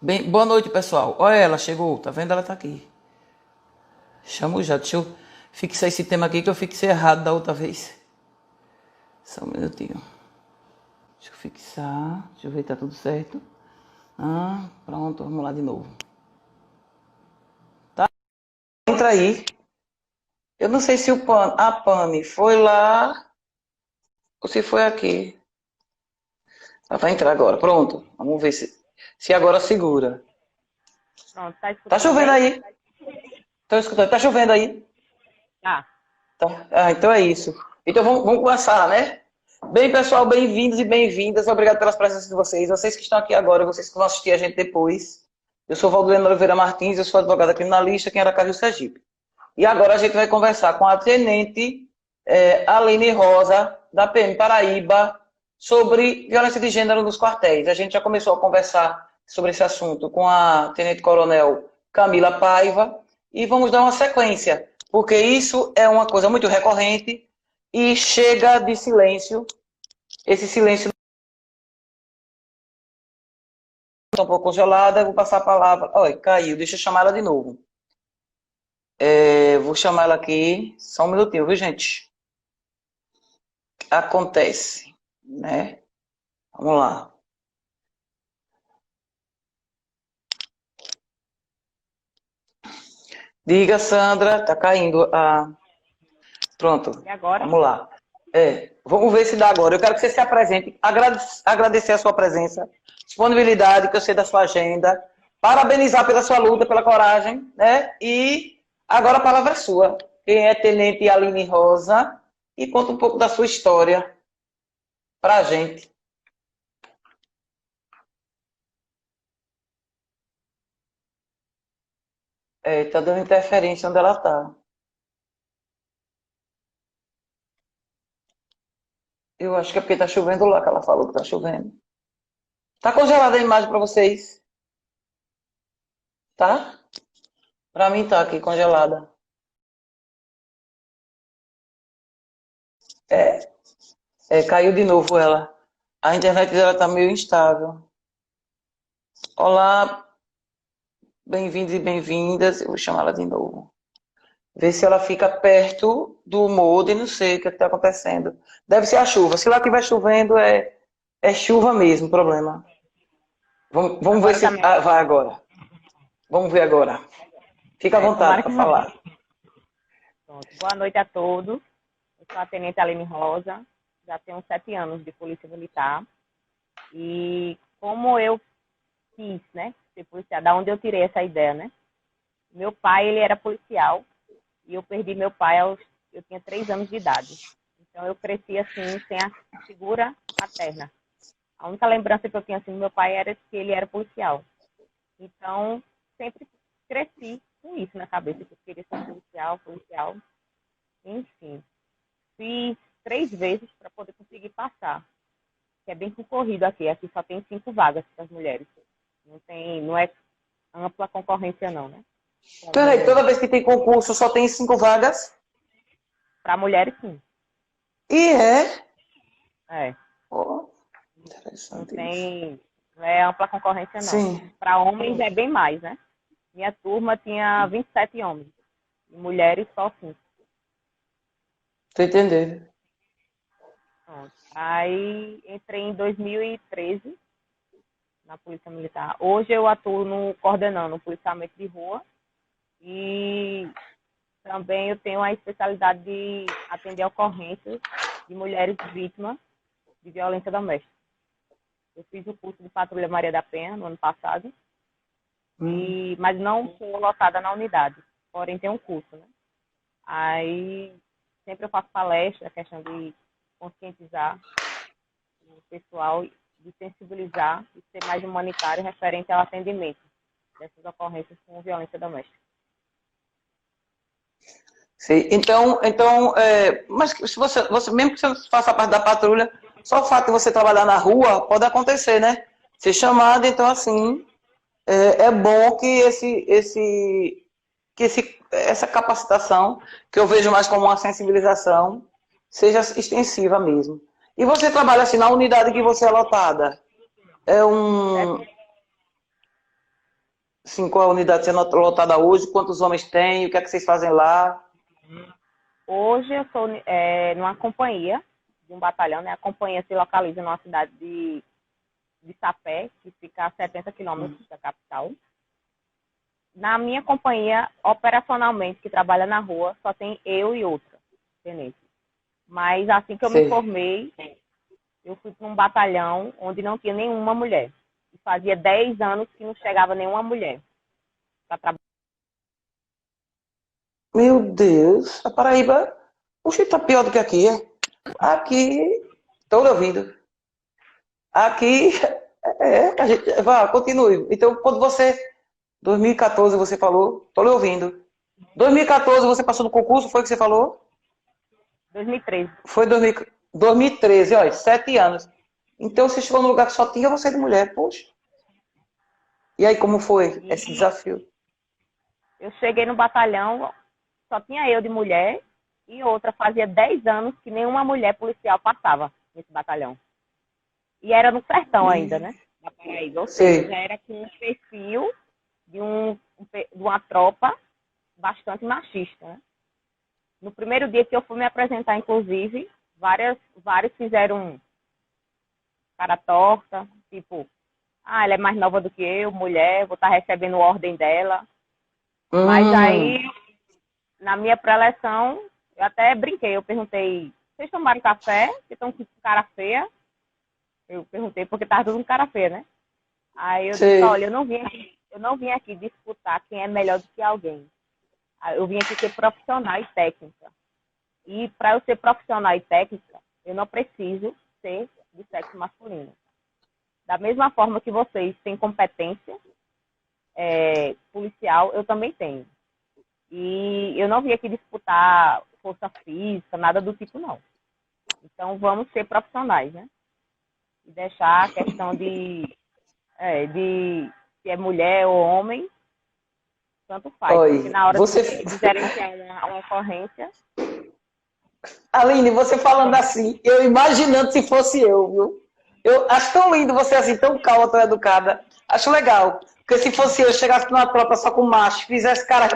Bem, boa noite, pessoal. Olha ela, chegou. Tá vendo? Ela tá aqui. Chamo já. Deixa eu fixar esse tema aqui que eu fixei errado da outra vez. Só um minutinho. Deixa eu fixar. Deixa eu ver se tá tudo certo. Pronto. Vamos lá de novo. Tá? Entra aí. Eu não sei se a Pani foi lá ou se foi aqui. Ela vai entrar agora. Pronto. Vamos ver se agora segura. Pronto, tá Tá escutando chovendo bem? aí? Tô escutando. Tá chovendo aí? Tá. Tá. Então é isso. Então vamos começar, né? Bem, pessoal, bem-vindos e bem-vindas. Obrigado pelas presenças de vocês. Vocês que estão aqui agora, vocês que vão assistir a gente depois. Eu sou Valdilene Oliveira Martins, eu sou advogada criminalista aqui em Aracaju, Sergipe. E agora a gente vai conversar com a tenente Aline Rosa, da PM Paraíba, sobre violência de gênero nos quartéis. A gente já começou a conversar sobre esse assunto com a tenente-coronel Camila Paiva e vamos dar uma sequência, porque isso é uma coisa muito recorrente e chega de silêncio. Esse silêncio está um pouco congelada, eu vou passar a palavra. Olha, caiu, deixa eu chamar ela de novo. Vou chamar ela aqui, só um minutinho, viu, gente? Acontece, né? Vamos lá. Diga, Sandra, tá caindo a. Pronto, E agora? vamos lá. Vamos ver se dá agora. Eu quero que você se apresente, agradecer a sua presença, disponibilidade, que eu sei da sua agenda, parabenizar pela sua luta, pela coragem, né? E agora a palavra é sua. Quem é Tenente Aline Rosa? E conta um pouco da sua história pra gente. Tá dando interferência onde ela tá. Eu acho que é porque tá chovendo lá, que ela falou que tá chovendo. Tá congelada a imagem pra vocês, tá? Pra mim tá aqui congelada. É, caiu de novo ela. A internet dela tá meio instável. Olá, bem-vindos e bem-vindas. Eu vou chamar ela de novo. Ver se ela fica perto do modem, não sei o que está acontecendo. Deve ser a chuva. Se lá estiver chovendo, é chuva mesmo, o problema. Vamos ver Agora se tá melhor. vai agora. Vamos ver agora. Fica à vontade Tomara para que não. falar. Pronto. Boa noite a todos. Eu sou a Tenente Aline Rosa, já tenho 7 anos de Polícia Militar. E como eu quis, né, ser policial, da onde eu tirei essa ideia, né? Meu pai, ele era policial e eu perdi meu pai eu tinha 3 anos de idade. Então eu cresci assim, sem a figura materna. A única lembrança que eu tinha assim do meu pai era que ele era policial. Então, sempre cresci com isso na cabeça, que eu queria ser policial, policial. Enfim, fiz 3 vezes para poder conseguir passar, que é bem concorrido aqui. Aqui só tem 5 vagas para as mulheres. Não é ampla concorrência não, né? Peraí, Como toda vez que tem concurso só tem 5 vagas? para mulheres, sim. E é? É, Oh, não interessante isso. tem, não é ampla concorrência não. Sim, Para homens é bem mais, né? Minha turma tinha 27 homens, e mulheres só 5. tô entendendo. Pronto. Aí entrei em 2013 na Polícia Militar. Hoje eu atuo no coordenando o policiamento de rua e também eu tenho a especialidade de atender ocorrências de mulheres vítimas de violência doméstica. Eu fiz o curso de Patrulha Maria da Penha no ano passado, mas não sou lotada na unidade, porém tem um curso, né? Aí sempre eu faço palestra, a questão de conscientizar o pessoal, de sensibilizar e ser mais humanitário referente ao atendimento dessas ocorrências com violência doméstica. Sim. Mas se você, mesmo que você faça parte da patrulha, só o fato de você trabalhar na rua pode acontecer, né? Ser chamado, então assim, é bom que essa capacitação, que eu vejo mais como uma sensibilização, seja extensiva mesmo. E você trabalha assim na unidade que você é lotada? É um. Certo? Sim, qual a unidade sendo lotada hoje? Quantos homens tem? O que é que vocês fazem lá? Hoje eu sou numa companhia de um batalhão, né? A companhia se localiza numa cidade de Sapé, que fica a 70 quilômetros da capital. Na minha companhia, operacionalmente, que trabalha na rua, só tem eu e outra tenente. Mas assim que eu me Sei. formei, eu fui para um batalhão onde não tinha nenhuma mulher. E fazia 10 anos que não chegava nenhuma mulher para trabalhar. Meu Deus, a Paraíba, oxe, tá pior do que aqui, é? Aqui, tô lhe ouvindo. Aqui, a gente, vá, continue. Então, quando você, 2014 você falou, tô lhe ouvindo. 2014 você passou no concurso, foi o que você falou? 2013. Foi 2013, olha, 7 anos. Então você chegou num lugar que só tinha você de mulher, poxa. E aí, como foi esse E desafio? eu cheguei no batalhão, só tinha eu de mulher e outra fazia 10 anos que nenhuma mulher policial passava nesse batalhão. E era no sertão ainda, né? Da Paraíba. Ou seja, já Sei. era com um perfil de uma tropa bastante machista, né? No primeiro dia que eu fui me apresentar, inclusive, vários fizeram cara torta, tipo, ela é mais nova do que eu, mulher, vou estar recebendo ordem dela. Mas Hum, aí, na minha pré-eleção, eu até brinquei, eu perguntei, vocês tomaram café? Vocês estão com cara feia? Eu perguntei porque tava todo com cara feia, né? Aí eu disse, olha, sei. eu não vim aqui disputar quem é melhor do que alguém. Eu vim aqui ser profissional e técnica. E para eu ser profissional e técnica, eu não preciso ser de sexo masculino. Da mesma forma que vocês têm competência policial, eu também tenho. E eu não vim aqui disputar força física, nada do tipo, não. Então, vamos ser profissionais, né? E deixar a questão de se é mulher ou homem, tanto faz. Porque Oi, na hora você, de gerenciar uma ocorrência, Aline, você falando assim, eu imaginando se fosse eu, viu? Eu acho tão lindo você assim, tão calma, tão educada. Acho legal. Porque se fosse eu, chegasse numa tropa só com macho, fizesse cara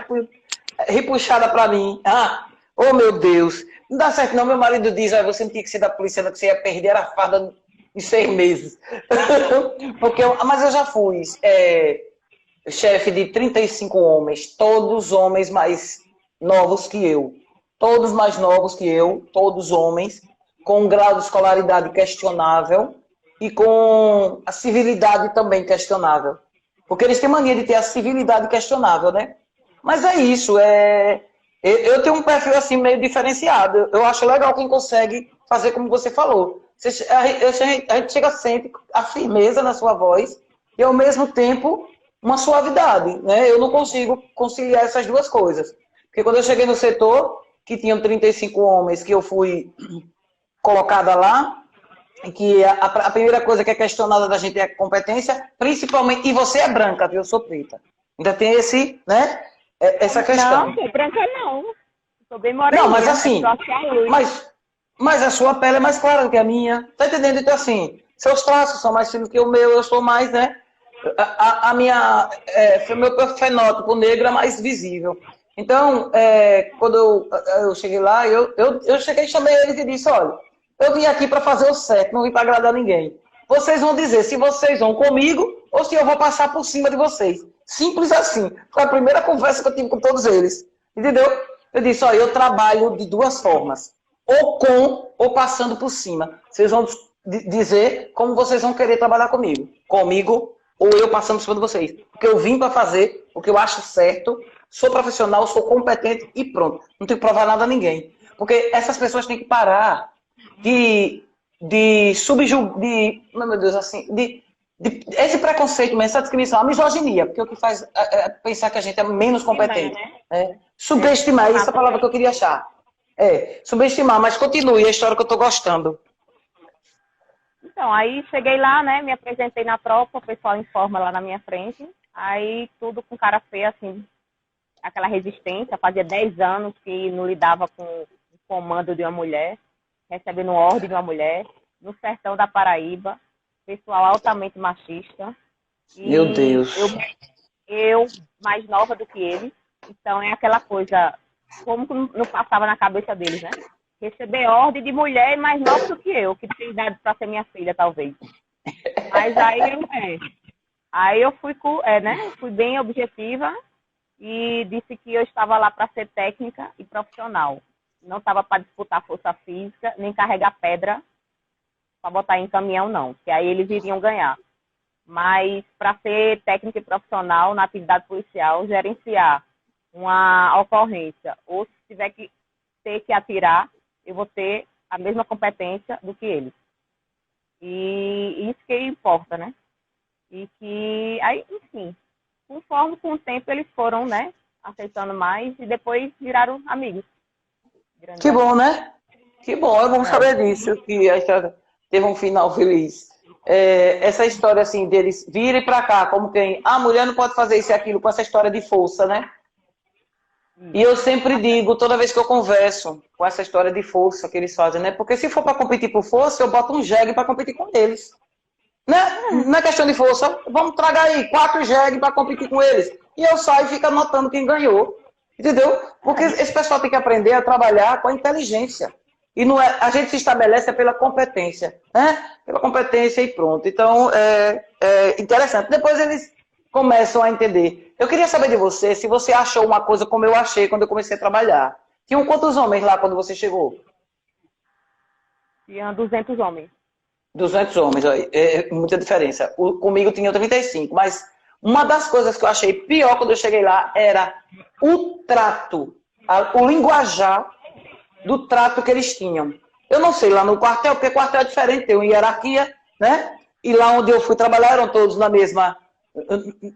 repuxada pra mim. Ah, oh meu Deus. Não dá certo não, meu marido diz, ah, você não tinha que ser da polícia, não, que você ia perder a farda em 6 meses. Mas eu já fui chefe de 35 homens, todos homens mais novos que eu. Todos mais novos que eu, todos homens, com um grau de escolaridade questionável e com a civilidade também questionável. Porque eles têm mania de ter a civilidade questionável, né? Mas é isso, eu tenho um perfil assim meio diferenciado. Eu acho legal quem consegue fazer como você falou. A gente chega sempre a firmeza na sua voz e ao mesmo tempo uma suavidade, né? Eu não consigo conciliar essas duas coisas. Porque quando eu cheguei no setor, que tinham 35 homens, que eu fui colocada lá, e que a primeira coisa que é questionada da gente é a competência, principalmente, e você é branca, viu? Eu sou preta. Ainda tem né? Essa não, questão. sou branca não. Sou bem Não, mas moreninha, é assim, só que a luz. mas a sua pele é mais clara do que a minha. Tá entendendo? Então, assim, seus traços são mais finos que o meu, eu sou mais, né? A minha, meu fenótipo negro é mais visível. Então, quando eu cheguei lá, eu cheguei e chamei eles e disse, olha, eu vim aqui para fazer o certo, não vim para agradar ninguém. Vocês vão dizer se vocês vão comigo ou se eu vou passar por cima de vocês. Simples assim. Foi a primeira conversa que eu tive com todos eles. Entendeu? Eu disse, olha, eu trabalho de duas formas. Ou com ou passando por cima. Vocês vão dizer como vocês vão querer trabalhar comigo. Comigo ou eu passando por cima de vocês. Porque eu vim para fazer o que eu acho certo, sou profissional, sou competente e pronto. Não tenho que provar nada a ninguém. Porque essas pessoas têm que parar de subjugar, meu Deus, assim, esse preconceito mesmo, essa discriminação, a misoginia, porque o que faz pensar que a gente é menos Estimar, competente. né? Né? Subestimar, Estimar essa é a palavra que também. eu queria achar. Subestimar, mas continue a história que eu estou gostando. Então, aí cheguei lá, né? Me apresentei na tropa, o pessoal em forma lá na minha frente. Aí tudo com cara feia, assim, aquela resistência. Fazia 10 anos que não lidava com o comando de uma mulher, recebendo ordem de uma mulher, no sertão da Paraíba, pessoal altamente machista. Meu E eu, Deus. eu mais nova do que eles. Então é aquela coisa, como que não passava na cabeça deles, né? Receber ordem de mulher mais nova do que eu, que tem idade para ser minha filha, talvez. Mas aí eu fui, né? Fui bem objetiva e disse que eu estava lá para ser técnica e profissional. Não estava para disputar força física, nem carregar pedra para botar em caminhão, não. Que aí eles iriam ganhar. Mas para ser técnica e profissional na atividade policial, gerenciar uma ocorrência, ou se tiver que ter que atirar, eu vou ter a mesma competência do que eles. E isso que importa, né? E que, aí, enfim, conforme com o tempo eles foram, né, aceitando mais e depois viraram amigos. Que bom, né? Que bom, é bom saber É. disso, que a história teve um final feliz. Essa história, assim, deles virem pra cá, como quem, a mulher não pode fazer isso e aquilo, com essa história de força, né? E eu sempre digo, toda vez que eu converso com essa história de força que eles fazem, né? Porque se for para competir por força, eu boto um jegue para competir com eles. Né? Não é questão de força. Vamos tragar aí 4 jegue para competir com eles. E eu saio e fico anotando quem ganhou. Entendeu? Porque esse pessoal tem que aprender a trabalhar com a inteligência. E não é, a gente se estabelece pela competência. Né? Pela competência e pronto. Então, é interessante. Depois eles começam a entender. Eu queria saber de você, se você achou uma coisa como eu achei quando eu comecei a trabalhar. Tinham quantos homens lá quando você chegou? Tinha 200 homens. 200 homens, muita diferença. Comigo tinha 35, mas uma das coisas que eu achei pior quando eu cheguei lá era o trato, o linguajar do trato que eles tinham. Eu não sei lá no quartel, porque quartel é diferente, tem uma hierarquia, né? E lá onde eu fui trabalhar eram todos na mesma...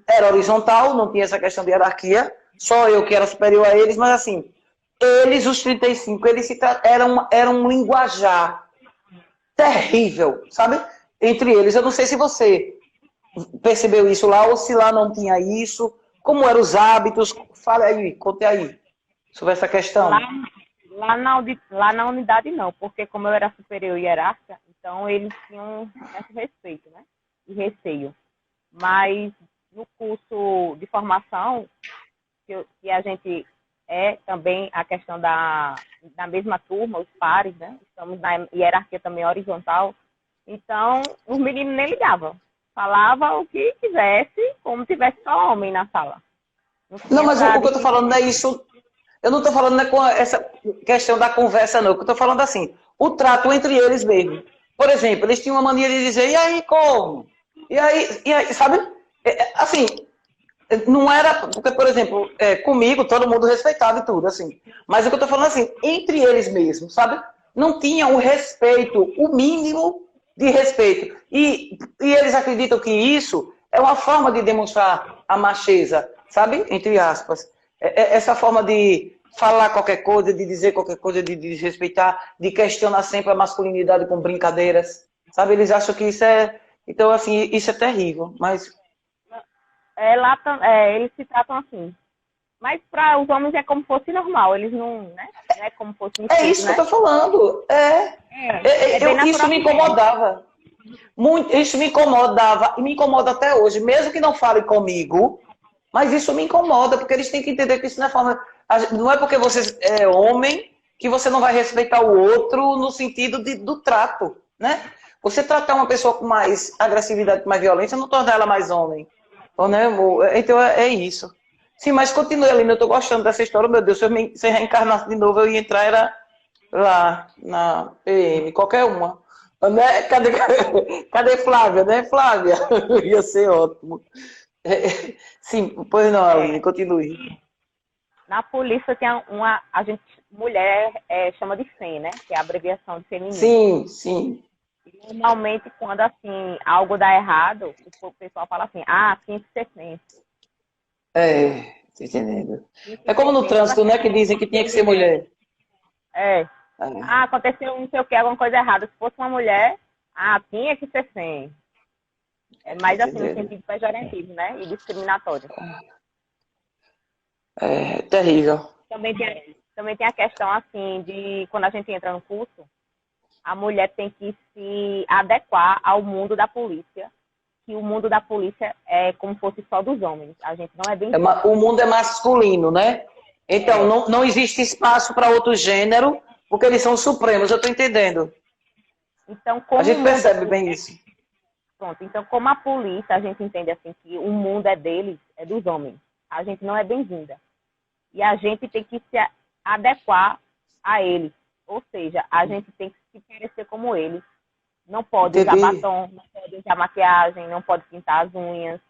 Era horizontal, não tinha essa questão de hierarquia, só eu que era superior a eles, mas assim, eles, os 35, eles era um linguajar terrível, sabe? Entre eles. Eu não sei se você percebeu isso lá ou se lá não tinha isso. Como eram os hábitos? Fale aí, conte aí sobre essa questão. Lá na unidade não, porque como eu era superior hierárquica, então eles tinham esse respeito, né? E receio. Mas no curso de formação, que a gente também a questão da mesma turma, os pares, né? Estamos na hierarquia também horizontal. Então, os meninos nem ligavam. Falava o que quisesse, como tivesse só homem na sala. Não, mas o que eu estou falando não é isso. Eu não estou falando né, com essa questão da conversa, não. Eu estou falando assim, o trato entre eles mesmo. Por exemplo, eles tinham uma mania de dizer, e aí, como? E aí sabe? Assim, não era, porque, por exemplo, comigo todo mundo respeitava e tudo, assim. Mas o que eu tô falando assim, entre eles mesmos, sabe? Não tinham o respeito, o mínimo de respeito. E eles acreditam que isso é uma forma de demonstrar a macheza, sabe? Entre aspas. Essa forma de falar qualquer coisa, de dizer qualquer coisa, de desrespeitar, de questionar sempre a masculinidade com brincadeiras, sabe? Eles acham que isso é... Então, assim, isso é terrível, mas... eles se tratam assim. Mas para os homens é como se fosse normal, eles não, né? Não é como se fosse É isso, né? Que eu tô falando. Isso me incomodava. Muito, isso me incomodava e me incomoda até hoje, mesmo que não falem comigo, mas isso me incomoda, porque eles têm que entender que isso não é forma. Não é porque você é homem que você não vai respeitar o outro no sentido do trato, né? Você tratar uma pessoa com mais agressividade, com mais violência, não torna ela mais homem. Né, amor? Então é isso. Sim, mas continue, Aline, eu tô gostando dessa história. Meu Deus, se eu reencarnasse de novo, eu ia entrar lá na PM, qualquer uma. Né? Cadê Flávia, né, Flávia? Ia ser ótimo. Sim, pois não, Aline, continue. Na polícia tem a gente, mulher, chama de FEM, né? Que é a abreviação de feminino. Sim, sim. E normalmente, quando assim, algo dá errado, o pessoal fala assim, tinha que ser FEM. Tô entendendo. É como no trânsito, né? Que dizem que tinha que ser mulher. Aconteceu não sei o que, alguma coisa errada. Se fosse uma mulher, tinha que ser FEM. É mais assim, no sentido pejorativo, né? E discriminatório. É terrível. Também tem a questão, assim, de quando a gente entra no curso, a mulher tem que se adequar ao mundo da polícia que o mundo da polícia é como se fosse só dos homens. A gente não é bem... O mundo é masculino, né? Então, não existe espaço para outro gênero, porque eles são supremos, eu estou entendendo. Então, como A gente percebe bem isso. Pronto, então como a polícia, a gente entende assim que o mundo é deles, é dos homens. A gente não é bem-vinda. E a gente tem que se adequar a eles. Ou seja, a gente tem que se parecer como eles. Não pode usar batom, não pode usar maquiagem, não pode pintar as unhas,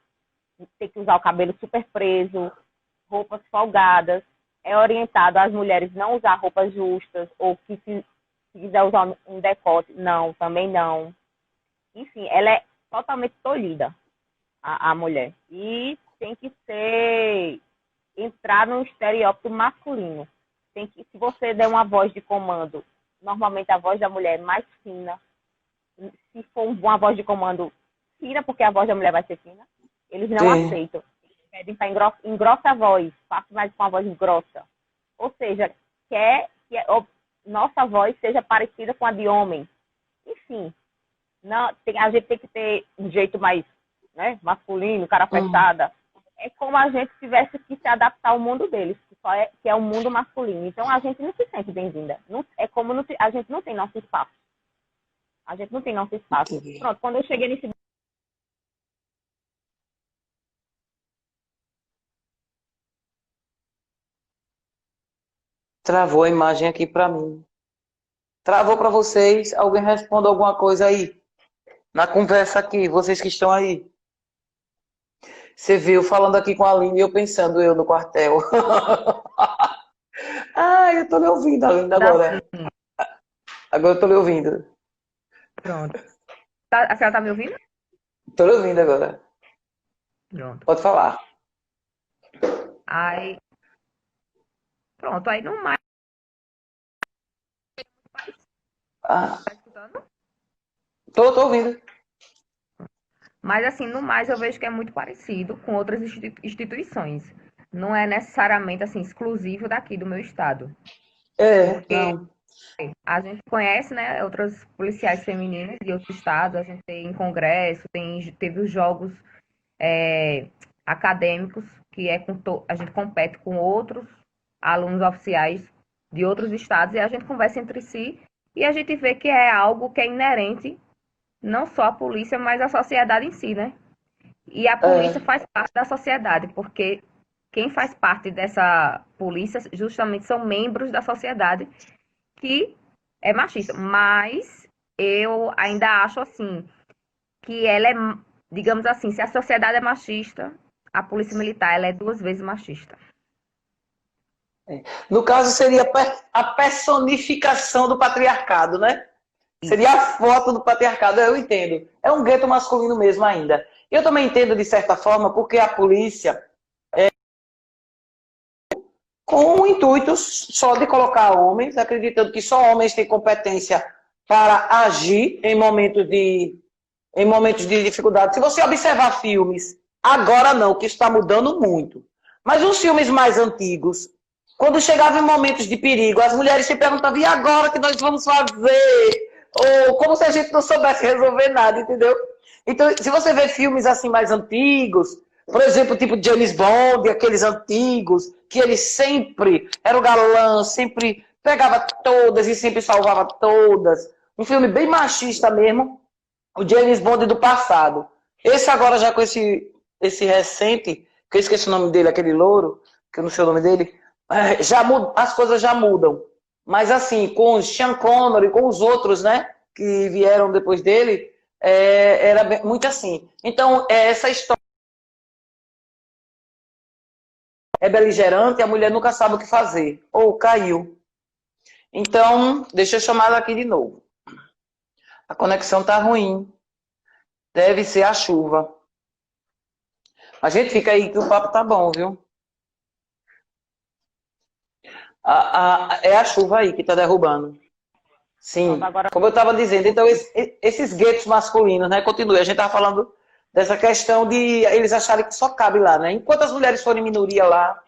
tem que usar o cabelo super preso, roupas folgadas. É orientado às mulheres não usar roupas justas, ou que se quiser usar um decote, não, também não. Enfim, ela é totalmente tolhida, a mulher. E tem que entrar num estereótipo masculino. Se você der uma voz de comando, normalmente a voz da mulher é mais fina. Se for uma voz de comando fina, porque a voz da mulher vai ser fina, eles não aceitam. Eles pedem para engrossa a voz, faça mais com a voz grossa. Ou seja, quer que nossa voz seja parecida com a de homem. Enfim, a gente tem que ter um jeito mais, né, masculino, cara fechada. É como a gente tivesse que se adaptar ao mundo deles, que é o mundo masculino. Então a gente não se sente bem-vinda. É como a gente não tem nosso espaço. A gente não tem nosso espaço. Pronto, quando eu cheguei nesse... Travou a imagem aqui para mim. Travou para vocês? Alguém responda alguma coisa aí? Na conversa aqui, vocês que estão aí. Você viu falando aqui com a Aline e eu pensando no quartel. Ai, eu tô lhe ouvindo, Aline, agora. Agora eu tô lhe ouvindo. Pronto. A senhora tá me ouvindo? Tô lhe ouvindo agora. Pronto. Pode falar. Aí... Pronto, aí no mais... Tá escutando? Tô ouvindo. Mas, assim, no mais, eu vejo que é muito parecido com outras instituições. Não é necessariamente, assim, exclusivo daqui do meu estado. Porque Não. a gente conhece, né, outras policiais femininas de outros estados. A gente tem congresso, teve os jogos acadêmicos, que a gente compete com outros alunos oficiais de outros estados e a gente conversa entre si e a gente vê que é algo que é inerente não só à polícia, mas à sociedade em si, né? E a polícia faz parte da sociedade, porque quem faz parte dessa polícia justamente são membros da sociedade que é machista. Mas eu ainda acho assim que ela é, digamos assim, se a sociedade é machista, a polícia militar ela é 2 vezes machista. No caso, seria a personificação do patriarcado, né? Seria a foto do patriarcado, eu entendo. É um gueto masculino mesmo ainda. Eu também entendo, de certa forma, porque a polícia com o intuito só de colocar homens, acreditando que só homens têm competência para agir em momentos de dificuldade. Se você observar filmes, agora não, que está mudando muito. Mas os filmes mais antigos, quando chegavam em momentos de perigo, as mulheres se perguntavam, e agora o que nós vamos fazer? Ou como se a gente não soubesse resolver nada, entendeu? Então, se você vê filmes assim mais antigos, por exemplo, tipo James Bond, aqueles antigos, que ele sempre era o galã, sempre pegava todas e sempre salvava todas. Um filme bem machista mesmo, o James Bond do passado. Esse agora já com esse recente, que eu esqueci o nome dele, aquele louro, que eu não sei o nome dele, já muda, as coisas já mudam. Mas assim, com o Sean Connery, com os outros, né, que vieram depois dele, era muito assim. Então, essa história é beligerante, a mulher nunca sabe o que fazer. Ou caiu. Então, deixa eu chamar ela aqui de novo. A conexão tá ruim. Deve ser a chuva. A gente fica aí que o papo tá bom, viu? É a chuva aí que tá derrubando. Sim, como eu estava dizendo, então esses guetos masculinos, né? Continue, a gente estava falando dessa questão de eles acharem que só cabe lá, né? Enquanto as mulheres forem minoria lá,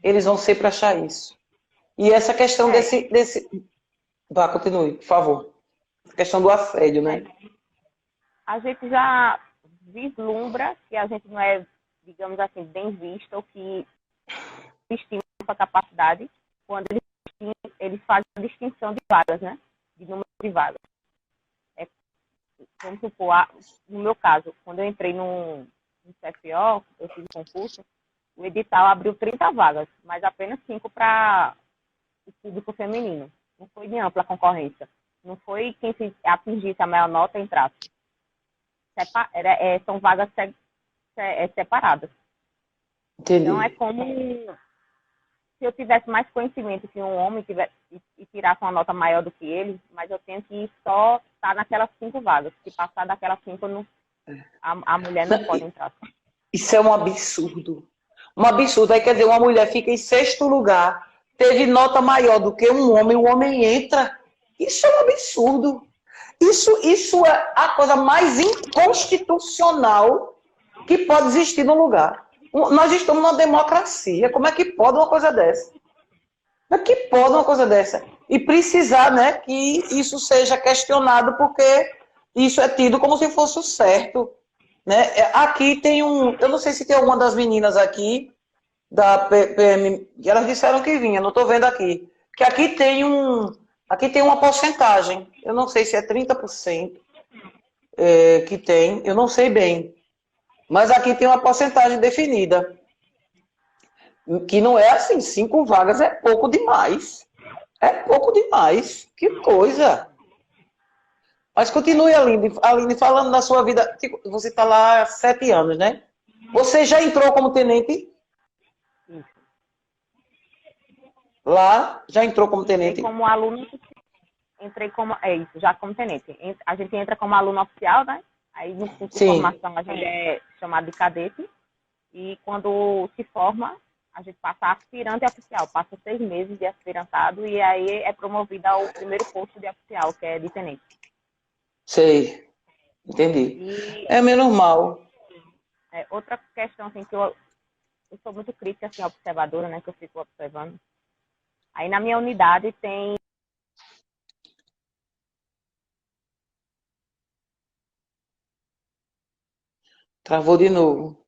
eles vão sempre achar isso. E essa questão desse... Vá, continue, por favor. A questão do assédio, né? A gente já vislumbra que a gente não é, digamos assim, bem visto ou que estima essa capacidade quando eles fazem a distinção de vagas, né? De número de vagas. Vamos supor, no meu caso, quando eu entrei no CFO, eu fiz o concurso, o edital abriu 30 vagas, mas apenas 5 para o público feminino. Não foi de ampla concorrência. Não foi quem atingisse a maior nota entrasse. São vagas separadas. Entendi. Então, é como se eu tivesse mais conhecimento que um homem e tirasse uma nota maior do que ele, mas eu tenho que só estar naquelas 5 vagas. Se passar daquelas 5, a mulher não pode entrar. Isso é um absurdo. Um absurdo. Aí, quer dizer, uma mulher fica em 6º lugar, teve nota maior do que um homem, o homem entra. Isso é um absurdo. Isso é a coisa mais inconstitucional que pode existir no lugar. Nós estamos numa democracia. Como é que pode uma coisa dessa? Como é que pode uma coisa dessa? E precisar, né, que isso seja questionado, porque isso é tido como se fosse o certo. Né? Aqui tem eu não sei se tem alguma das meninas aqui, da PM, elas disseram que vinha, não estou vendo aqui. Que aqui tem uma porcentagem, eu não sei se é 30% que tem, eu não sei bem. Mas aqui tem uma porcentagem definida. Que não é assim, 5 vagas é pouco demais. É pouco demais. Que coisa. Mas continue, Aline, falando da sua vida. Você está lá há 7 anos, né? Você já entrou como tenente? Lá, já entrou como tenente? Entrei como aluno, já como tenente. A gente entra como aluno oficial, né? Aí no curso de formação a gente é chamado de cadete. E quando se forma, a gente passa a aspirante oficial. Passa 6 meses de aspirantado e aí é promovido ao primeiro posto de oficial, que é de tenente. Sei, entendi. É menos mal. Outra questão, assim, que eu sou muito crítica, assim, observadora, né, que eu fico observando. Aí na minha unidade tem... Travou de novo.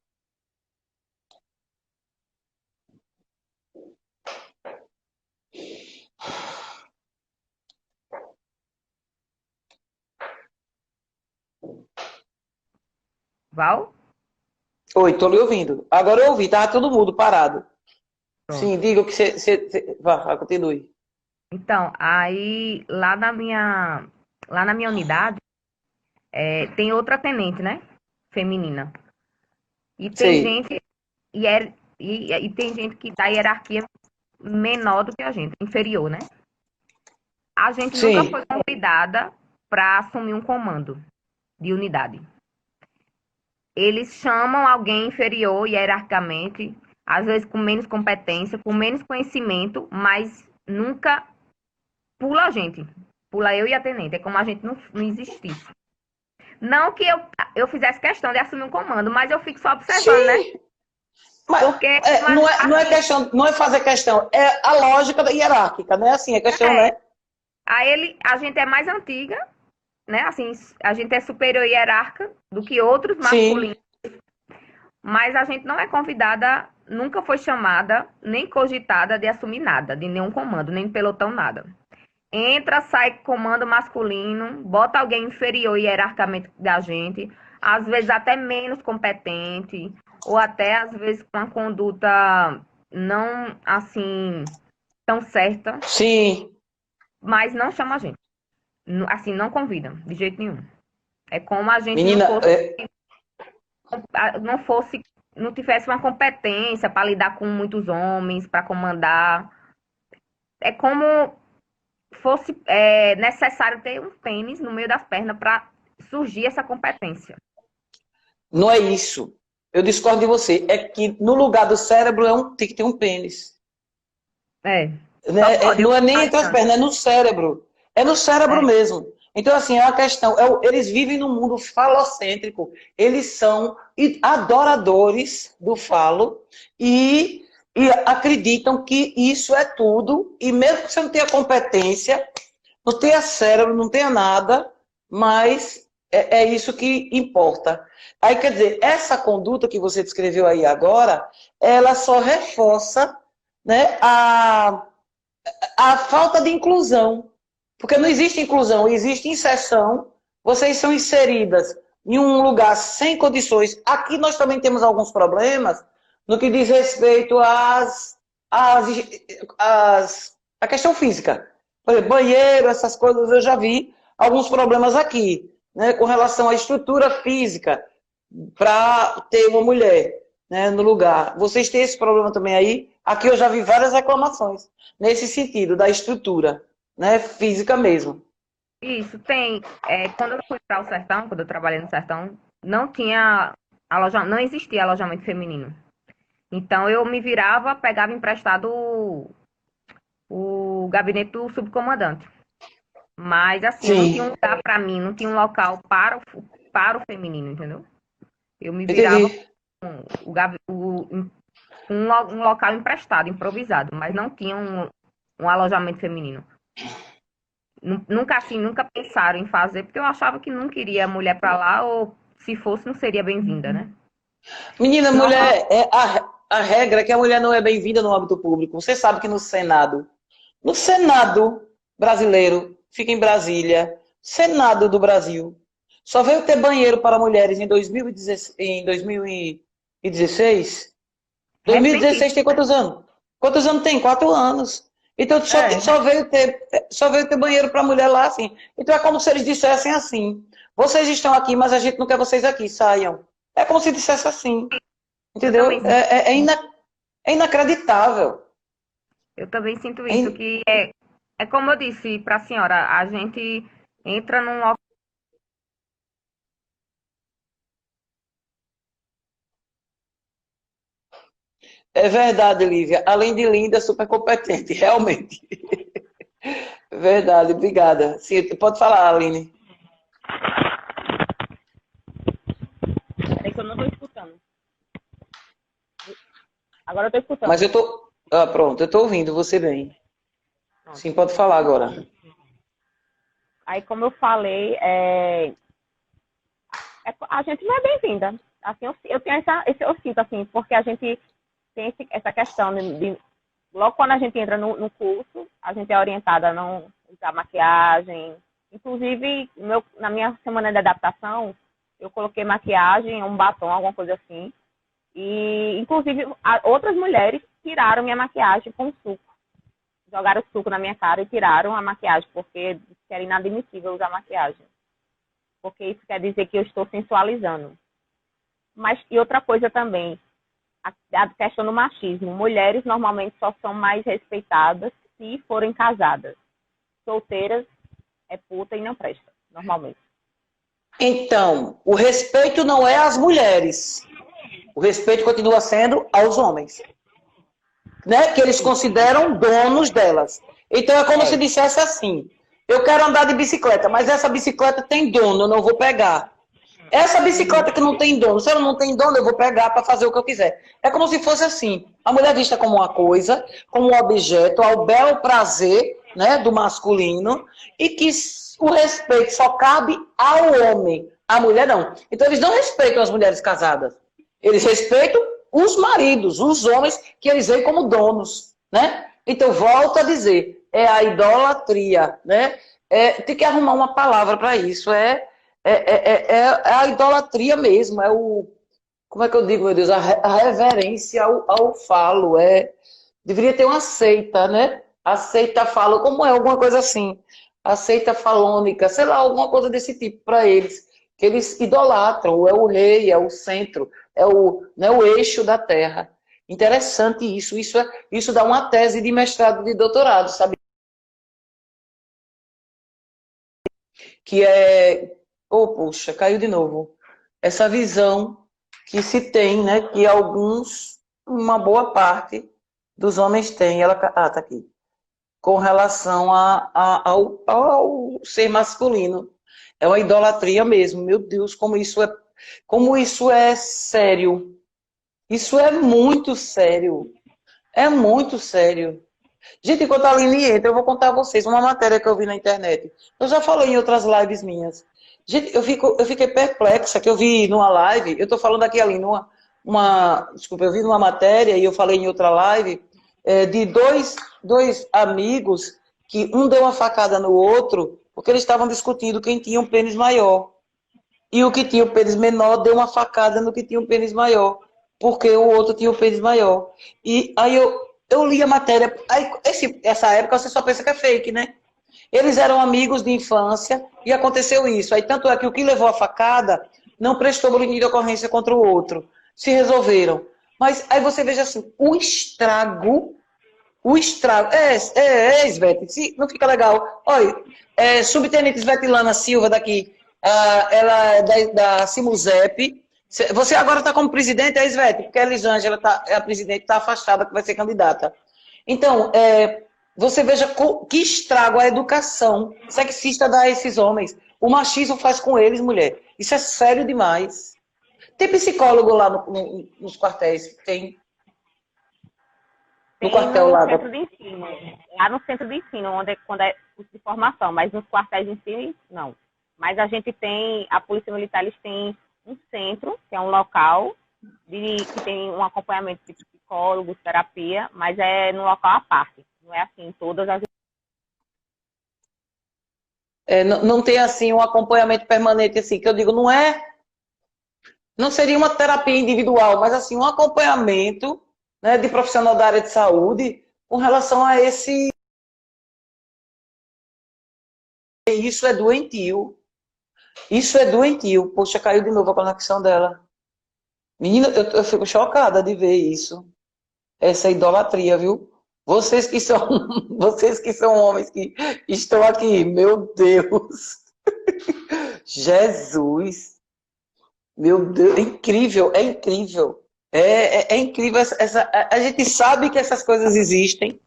Val? Oi, estou lhe ouvindo. Agora eu ouvi, estava todo mundo parado. Pronto. Sim, diga o que você... Vá, continue. Então, aí lá na minha unidade tem outra tenente, né? Feminina. E tem gente e tem gente que da hierarquia menor do que a gente, inferior, né? A gente nunca foi convidada para assumir um comando de unidade. Eles chamam alguém inferior hierarquicamente, às vezes com menos competência, com menos conhecimento, mas nunca pula a gente. Pula eu e a tenente. É como a gente não existisse. Não que eu fizesse questão de assumir um comando, mas eu fico só observando, né? Mas, porque não é questão, não é fazer questão, é a lógica hierárquica, né? Assim, é questão, né? A gente é mais antiga, né? Assim, a gente é superior hierárquica do que outros masculinos. Mas a gente não é convidada, nunca foi chamada, nem cogitada de assumir nada, de nenhum comando, nem pelotão, nada. Entra, sai comando masculino, bota alguém inferior hierarquicamente da gente, às vezes até menos competente, ou até às vezes com uma conduta não, assim, tão certa. Sim. Mas não chama a gente. Assim, não convidam, de jeito nenhum. É como a gente Menina, não tivesse uma competência para lidar com muitos homens, para comandar. É como fosse necessário ter um pênis no meio das pernas para surgir essa competência. Não é isso. Eu discordo de você. É que no lugar do cérebro tem que ter um pênis. Não é nem entre as pernas, é no cérebro. É no cérebro mesmo. Então, assim, é uma questão. Eles vivem num mundo falocêntrico. Eles são adoradores do falo e acreditam que isso é tudo. E mesmo que você não tenha competência, não tenha cérebro, não tenha nada, mas É isso que importa. Aí, quer dizer, essa conduta que você descreveu aí agora, ela só reforça, né, a falta de inclusão. Porque não existe inclusão, existe inserção. Vocês são inseridas em um lugar sem condições. Aqui nós também temos alguns problemas no que diz respeito à questão física. Por exemplo, banheiro, essas coisas, eu já vi alguns problemas aqui, né, com relação à estrutura física para ter uma mulher, né, no lugar. Vocês têm esse problema também aí? Aqui eu já vi várias reclamações nesse sentido, da estrutura, né, física mesmo. Isso, tem. Quando eu fui para o sertão, quando eu trabalhei no sertão, não tinha não existia alojamento feminino. Então eu me virava, pegava emprestado o gabinete do subcomandante. Mas assim, não tinha um Sim, lugar para mim, não tinha um local para o feminino, entendeu? Eu me virava entendi. com um local emprestado, improvisado, mas não tinha um alojamento feminino. Nunca assim, nunca pensaram em fazer, porque eu achava que não queria mulher para lá, ou se fosse, não seria bem-vinda, né? Menina, Normal, mulher, a regra é que a mulher não é bem-vinda no âmbito público. Você sabe que no Senado brasileiro, fica em Brasília, Senado do Brasil, só veio ter banheiro para mulheres em 2016. Em 2016? 2016 recentíssimo. tem quantos anos? Quantos anos tem? 4 anos. Então É, só veio ter banheiro para mulher lá assim. Então é como se eles dissessem assim: vocês estão aqui, mas a gente não quer vocês aqui, saiam. É como se dissesse assim, eu também, entendeu? É inacreditável. eu também sinto É isso, que é como eu disse para a senhora, a gente entra num É verdade, Lívia. Além de linda, super competente, realmente. Verdade, obrigada. Sim, pode falar, Aline. peraí que eu não estou escutando. Agora eu estou Mas escutando. eu tô. Ah, pronto, eu tô ouvindo você bem. Pronto. Sim, pode falar agora. Aí, como eu falei, a gente não é bem-vinda. Assim, eu tenho eu sinto assim, porque a gente tem essa questão logo quando a gente entra no curso, a gente é orientada a não usar maquiagem. Inclusive, na minha semana de adaptação, eu coloquei maquiagem, um batom, alguma coisa assim. E, inclusive, outras mulheres tiraram minha maquiagem com suco. Jogaram suco na minha cara e tiraram a maquiagem, porque era inadmissível usar maquiagem. Porque isso quer dizer que eu estou sensualizando. Mas, e outra coisa também, a questão do machismo. Mulheres normalmente só são mais respeitadas se forem casadas. Solteiras é puta e não presta, normalmente. Então, o respeito não é às mulheres. O respeito continua sendo aos homens, né? Que eles consideram donos delas. Então é como se É, dissesse assim: eu quero andar de bicicleta, mas essa bicicleta tem dono, eu não vou pegar. Essa bicicleta que não tem dono, se ela não tem dono, eu vou pegar para fazer o que eu quiser. É como se fosse assim: a mulher vista como uma coisa, como um objeto, ao bel prazer, né, do masculino, e que o respeito só cabe ao homem, à mulher não. Então eles não respeitam as mulheres casadas. Eles respeitam os maridos, os homens que eles veem como donos, né? Então volto a dizer, é a idolatria, né? Tem que arrumar uma palavra para isso. É a idolatria mesmo, como é que eu digo, meu Deus, a reverência ao falo, deveria ter uma seita, né? A seita falo, como é, alguma coisa assim, a seita falônica, sei lá, alguma coisa desse tipo para eles, que eles idolatram, é o rei, é o centro, né, o eixo da terra. Interessante isso dá uma tese de mestrado, de doutorado, sabe? Que puxa, caiu de novo. Essa visão que se tem, né, que uma boa parte dos homens tem, tá aqui, com relação ao ser masculino. É uma idolatria mesmo. Meu Deus, como isso é sério. Isso é muito sério. É muito sério. Gente, enquanto a Aline entra, eu vou contar a vocês uma matéria que eu vi na internet. Eu já falei em outras lives minhas. Gente, eu fiquei perplexa, que eu vi numa live, eu estou falando aqui ali, desculpa, eu vi numa matéria e eu falei em outra live, de dois amigos que um deu uma facada no outro, porque eles estavam discutindo quem tinha um pênis maior. E o que tinha o pênis menor deu uma facada no que tinha um pênis maior, porque o outro tinha o pênis maior. E aí eu li a matéria, aí essa época você só pensa que é fake, né? Eles eram amigos de infância e aconteceu isso. Aí tanto é que o que levou a facada não prestou boletim de ocorrência contra o outro. Se resolveram. Mas aí você veja assim, o estrago. Svete, não fica legal. Olha, subtenente Svetlana Silva daqui, ela é da Simusep. Você agora está como presidente, Svete? Porque a Elisângela é a presidente, está afastada, que vai ser candidata. Então, você veja que estrago a educação sexista dá a esses homens. O machismo faz com eles, mulher. Isso é sério demais. Tem psicólogo lá nos quartéis? Tem. No Tem quartel no lá. centro de ensino, lá no centro de ensino, quando é curso de formação, mas nos quartéis em si, não. Mas a gente tem, a Polícia Militar, eles têm um centro, que é um local, que tem um acompanhamento de psicólogos, terapia, mas é num local à parte. Não é assim, todas as... Não tem assim um acompanhamento permanente, assim, que eu digo, não seria uma terapia individual, mas assim, um acompanhamento, né, de profissional da área de saúde com relação a esse. Isso é doentio. Isso é doentio. Poxa, caiu de novo a conexão dela. Menina, eu fico chocada de ver isso. Essa idolatria, viu? Vocês que são, vocês que são homens que estão aqui, meu Deus. Jesus. Meu Deus, é incrível, é incrível. É incrível a gente sabe que essas coisas existem,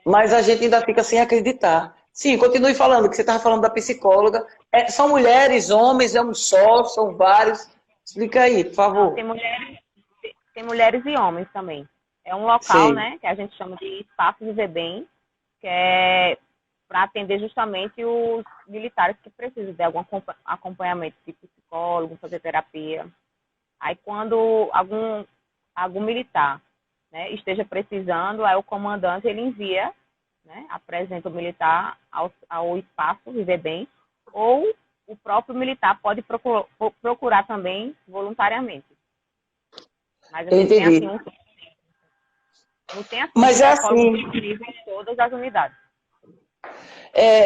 mas a gente ainda fica sem acreditar. Sim, continue falando, que você estava falando da psicóloga. São mulheres, homens, é um só, são vários. Explica aí, por Não, favor. tem mulheres e homens também. É um local, Sei. né, que a gente chama de Espaço Viver Bem, que é para atender justamente os militares que precisam de algum acompanhamento de psicólogo, fazer terapia. Aí quando algum militar, né, esteja precisando, aí o comandante ele envia, né, apresenta o militar ao espaço Viver Bem, ou o próprio militar pode procurar também voluntariamente. Mas a Eu gente tem assim entendi. não tem assim Mas é psicólogo assim. disponível em todas as unidades.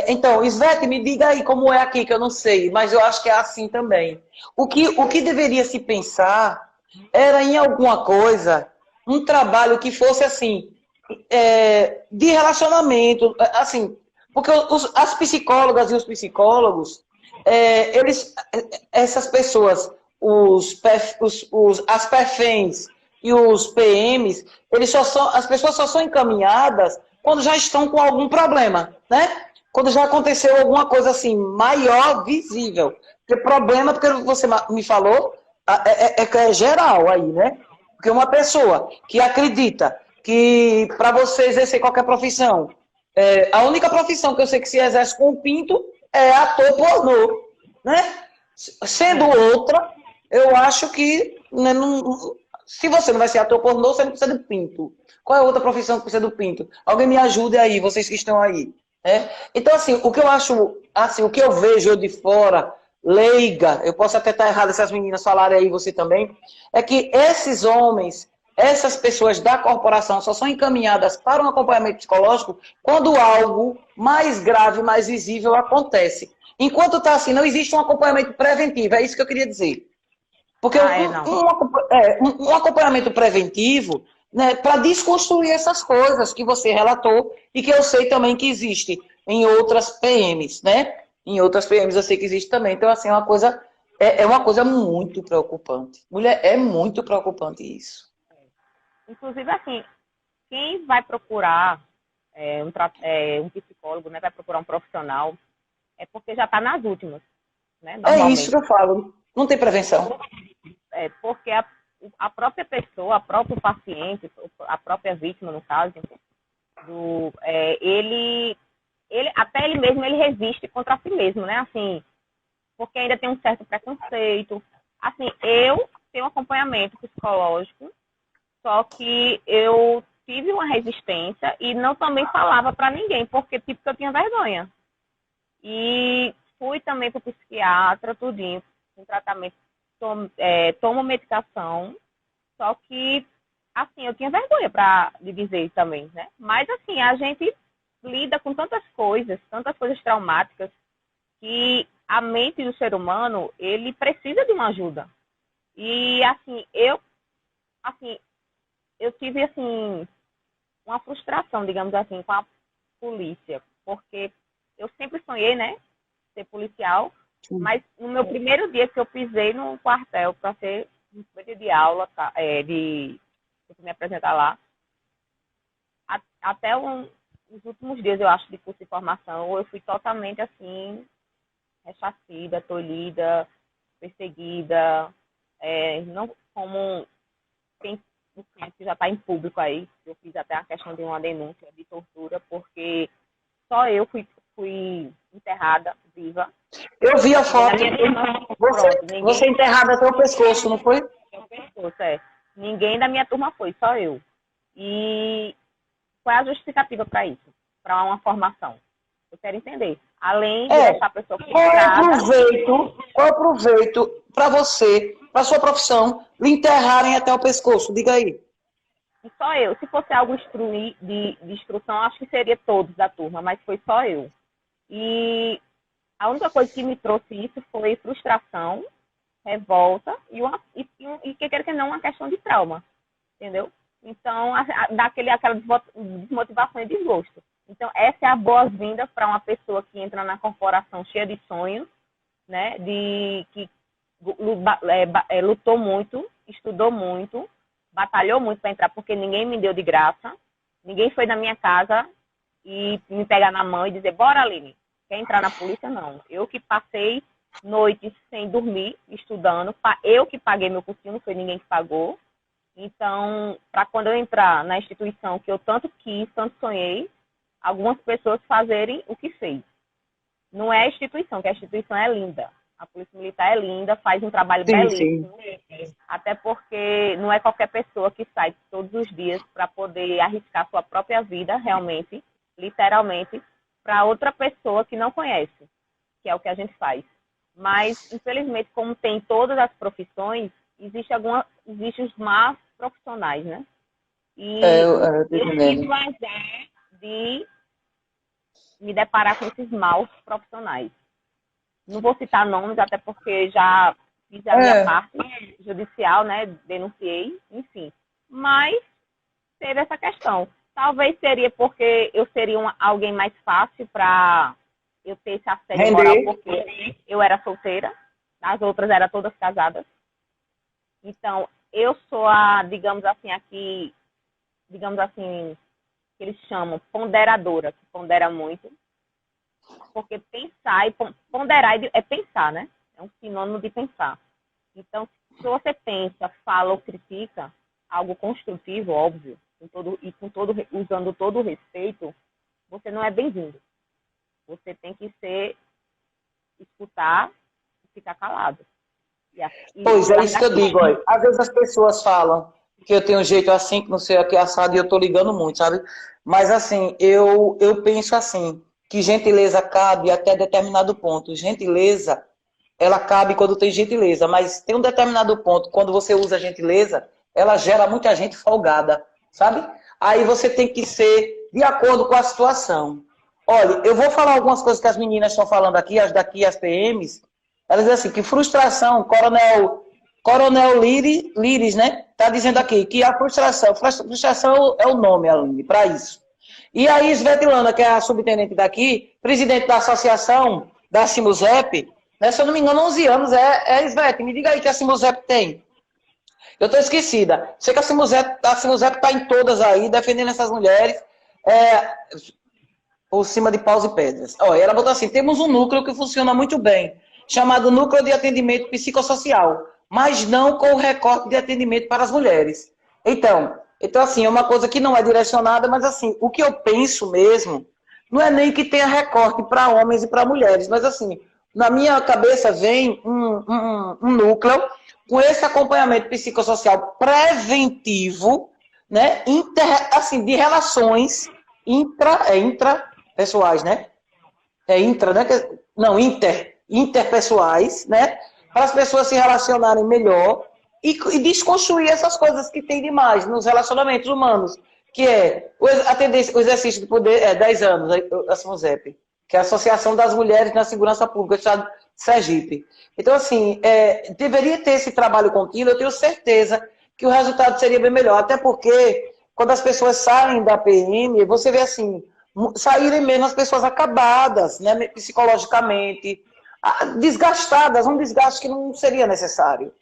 Então, Svete, me diga aí como é aqui, que eu não sei, mas eu acho que é assim também. O que deveria se pensar era em alguma coisa, um trabalho que fosse assim, de relacionamento, assim, porque as psicólogas e os psicólogos, essas pessoas, as perfens e os PMs, as pessoas só são encaminhadas quando já estão com algum problema, né? Quando já aconteceu alguma coisa assim, maior, visível. Porque problema, porque você me falou, é geral aí, né? Porque uma pessoa que acredita que para você exercer qualquer profissão, a única profissão que eu sei que se exerce com o pinto é ator pornô, né? Sendo outra, eu acho que, né, se você não vai ser ator pornô, você não precisa do pinto. Qual é a outra profissão que precisa do pinto? Alguém me ajude aí, vocês que estão aí. Então, assim, o que eu acho, assim, o que eu vejo de fora, leiga, eu posso até estar errado, essas meninas falarem aí, você também, é que esses homens, essas pessoas da corporação só são encaminhadas para um acompanhamento psicológico quando algo mais grave, mais visível acontece. Enquanto está assim, não existe um acompanhamento preventivo, é isso que eu queria dizer. Porque Não. um acompanhamento preventivo, né, para desconstruir essas coisas que você relatou e que eu sei também que existe em outras PMs, né? Em outras PMs eu sei que existe também. Então, assim, é uma coisa muito preocupante. Mulher, é muito preocupante isso. Inclusive, assim, quem vai procurar um psicólogo, né, vai procurar um profissional, é porque já está nas últimas, né, É isso normalmente. que eu falo. Não tem prevenção. Porque a própria pessoa, o próprio paciente, a própria vítima, no caso, até ele mesmo, ele resiste contra si mesmo, né, assim, porque ainda tem um certo preconceito. Assim, eu tenho um acompanhamento psicológico, só que eu tive uma resistência e não também falava para ninguém, porque tipo eu tinha vergonha. E fui também para o psiquiatra, tudinho, em tratamento, tomo medicação, só que, assim, eu tinha vergonha de dizer também, né? Mas, assim, a gente lida com tantas coisas traumáticas, que a mente do ser humano, ele precisa de uma ajuda. E, assim, eu tive, assim, uma frustração, digamos assim, com a polícia, porque eu sempre sonhei, né, ser policial, mas no meu primeiro dia que eu pisei no quartel para ser de aula, de me apresentar lá, até os últimos dias, eu acho, de curso de formação, eu fui totalmente, assim, ressarcida, tolhida, perseguida, não como quem que já está em público aí, eu fiz até a questão de uma denúncia de tortura, porque só eu fui enterrada viva. Eu vi a foto. Pronto, você enterrada até o pescoço, não foi? Até o pescoço, é. Ninguém da minha turma foi, só eu. E qual é a justificativa para isso? Para uma formação? Eu quero entender. Além de deixar a pessoa qual é o proveito para você, para sua profissão, lhe enterrarem até o pescoço? Diga aí. E só eu. Se fosse algo de instrução, acho que seria todos da turma, mas foi só eu. E a única coisa que me trouxe isso foi frustração, revolta e que quer que não, uma questão de trauma. Entendeu? Então, dá aquela desmotivação e desgosto. Então, essa é a boas-vinda para uma pessoa que entra na corporação cheia de sonhos, né? Que lutou muito, estudou muito, batalhou muito para entrar, porque ninguém me deu de graça, ninguém foi na minha casa e me pegar na mão e dizer, bora, Aline, quer entrar na polícia? Não. Eu que passei noites sem dormir, estudando, eu que paguei meu cursinho, não foi ninguém que pagou. Então, para quando eu entrar na instituição que eu tanto quis, tanto sonhei, algumas pessoas fazerem o que fez. Não é a instituição, que a instituição é linda. A Polícia Militar é linda, faz um trabalho belíssimo. Sim. Até porque não é qualquer pessoa que sai todos os dias para poder arriscar sua própria vida, realmente, literalmente, para outra pessoa que não conhece, que é o que a gente faz. Mas, infelizmente, como tem todas as profissões, existe os más profissionais, né? E eu tive o azar de me deparar com esses maus profissionais. Não vou citar nomes, até porque já fiz a minha parte judicial, né? Denunciei, enfim. Mas teve essa questão. Talvez seria porque eu seria alguém mais fácil para eu ter esse assédio moral, porque eu era solteira, as outras eram todas casadas. Então, eu sou digamos assim, que eles chamam ponderadora, que pondera muito. Porque pensar e ponderar é pensar, né? É um sinônimo de pensar. Então, se você pensa, fala ou critica algo construtivo, óbvio, usando todo o respeito, você não é bem-vindo. Você tem que escutar e ficar calado. Pois é isso que eu digo, olha. Às vezes as pessoas falam que eu tenho um jeito assim, que não sei o que assado, e eu tô ligando muito, sabe? Mas assim, eu penso assim, que gentileza cabe até determinado ponto. Gentileza, ela cabe quando tem gentileza, mas tem um determinado ponto, quando você usa gentileza, ela gera muita gente folgada, sabe? Aí você tem que ser de acordo com a situação. Olha, eu vou falar algumas coisas que as meninas estão falando aqui, as PMs, elas dizem assim, que frustração, Coronel Lires, né? Está dizendo aqui que a frustração é o nome, Aline, para isso. E aí, Svetlana, que é a subtenente daqui, presidente da associação da Simuzep, né? Se eu não me engano, 11 anos, Svet, me diga aí que a Simuzep tem. Eu estou esquecida. Sei que a Simuzep está em todas aí, defendendo essas mulheres, por cima de paus e pedras. Olha, ela botou assim, temos um núcleo que funciona muito bem, chamado Núcleo de Atendimento Psicossocial, mas não com o recorte de atendimento para as mulheres. Então assim, é uma coisa que não é direcionada, mas assim, o que eu penso mesmo, não é nem que tenha recorte para homens e para mulheres, mas assim, na minha cabeça vem um núcleo com esse acompanhamento psicossocial preventivo, né, assim, de relações intrapessoais, né? É intra, né? Não, interpessoais, né? Para as pessoas se relacionarem melhor e desconstruir essas coisas que tem demais nos relacionamentos humanos, que é a tendência, o exercício de poder, 10 anos, a SMUSEP, que é a Associação das Mulheres na Segurança Pública do Estado de Sergipe. Então, assim, deveria ter esse trabalho contínuo, eu tenho certeza que o resultado seria bem melhor, até porque quando as pessoas saem da PM, você vê assim, saírem mesmo as pessoas acabadas, né, psicologicamente, desgastadas, um desgaste que não seria necessário.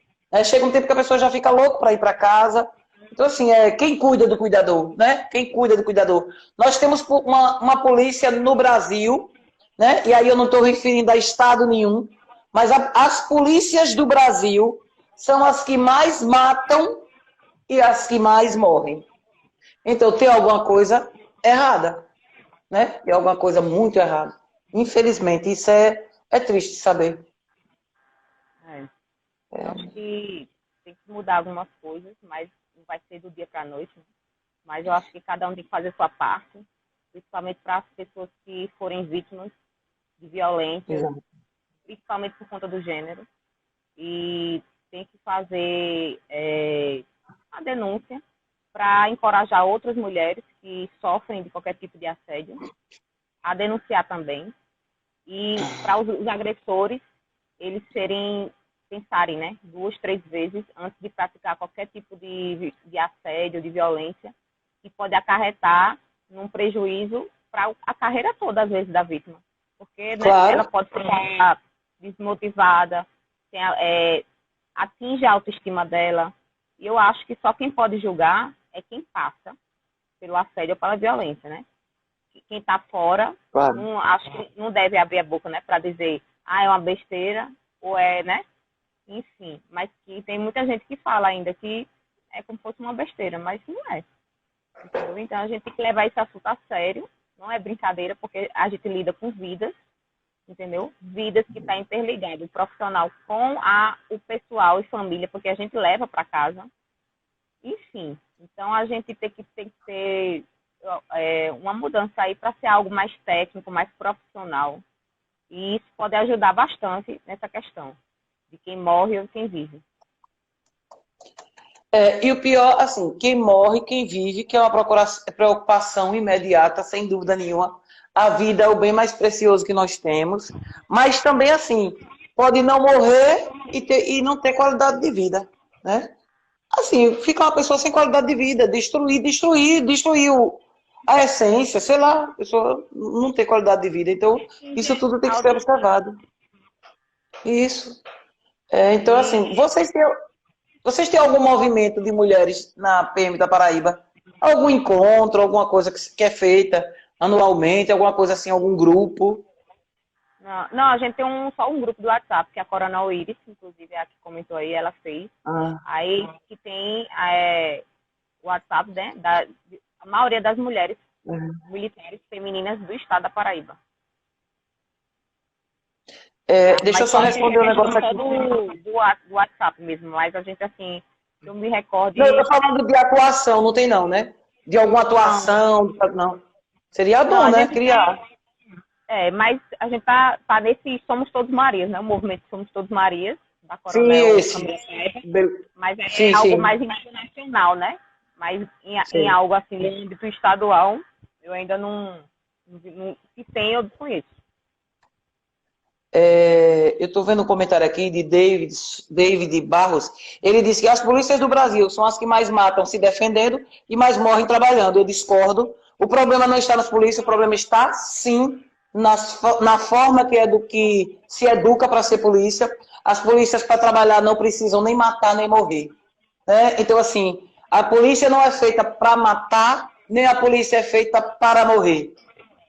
Chega um tempo que a pessoa já fica louca para ir para casa. Então, assim, quem cuida do cuidador, né? Quem cuida do cuidador? Nós temos uma polícia no Brasil, né? E aí eu não estou referindo a estado nenhum, mas as polícias do Brasil são as que mais matam e as que mais morrem. Então, tem alguma coisa errada, né? Tem alguma coisa muito errada. Infelizmente, isso é triste saber. Eu acho que tem que mudar algumas coisas, mas não vai ser do dia para a noite. Né? Mas eu acho que cada um tem que fazer a sua parte, principalmente para as pessoas que forem vítimas de violência, exato, principalmente por conta do gênero. E tem que fazer a denúncia para encorajar outras mulheres que sofrem de qualquer tipo de assédio a denunciar também. E para os agressores, eles pensarem, né, 2, 3 vezes antes de praticar qualquer tipo de assédio, de violência, que pode acarretar num prejuízo para a carreira toda, às vezes, da vítima. Porque, né, claro, ela pode ficar desmotivada, atinge a autoestima dela. E eu acho que só quem pode julgar é quem passa pelo assédio ou pela violência, né? Quem está fora, claro, acho que não deve abrir a boca, né, para dizer, é uma besteira, ou né? Enfim, mas que tem muita gente que fala ainda que é como se fosse uma besteira, mas não é. Entendeu? Então a gente tem que levar esse assunto a sério, não é brincadeira, porque a gente lida com vidas, entendeu? Vidas que estão interligadas, o profissional com o pessoal e família, porque a gente leva para casa. Enfim, então a gente tem que ter uma mudança aí para ser algo mais técnico, mais profissional. E isso pode ajudar bastante nessa questão de quem morre ou quem vive. E o pior, assim, quem morre, quem vive, que é uma preocupação imediata, sem dúvida nenhuma. A vida é o bem mais precioso que nós temos, mas também, assim, pode não morrer e não ter qualidade de vida, né? Assim, fica uma pessoa sem qualidade de vida, destruir a essência, sei lá, a pessoa não ter qualidade de vida. Então, isso tudo tem que ser observado. Isso. Então, assim, vocês têm algum movimento de mulheres na PM da Paraíba? Algum encontro, alguma coisa que é feita anualmente, alguma coisa assim, algum grupo? Não, a gente tem só um grupo do WhatsApp, que é a Coronel Iris, inclusive a que comentou aí, ela fez. Aí que tem o WhatsApp, né, a maioria das mulheres militares femininas do estado da Paraíba. Deixa eu só responder um negócio aqui. Do WhatsApp mesmo, mas a gente, assim, eu me recordo... Não, eu tô falando de atuação, não tem não, né? De alguma atuação, não. Seria bom, né, criar. Mas a gente tá nesse Somos Todos Marias, né? O movimento Somos Todos Marias, da Coronel mas é algo mais internacional, né? Mas em algo assim, no âmbito estadual, eu ainda não se tem, eu desconheço. Eu estou vendo um comentário aqui de David Barros. Ele disse que as polícias do Brasil são as que mais matam se defendendo e mais morrem trabalhando. Eu discordo. O problema não está nas polícias, o problema está, sim, na forma que se educa para ser polícia. As polícias, para trabalhar, não precisam nem matar, nem morrer. Né? Então, assim, a polícia não é feita para matar, nem a polícia é feita para morrer.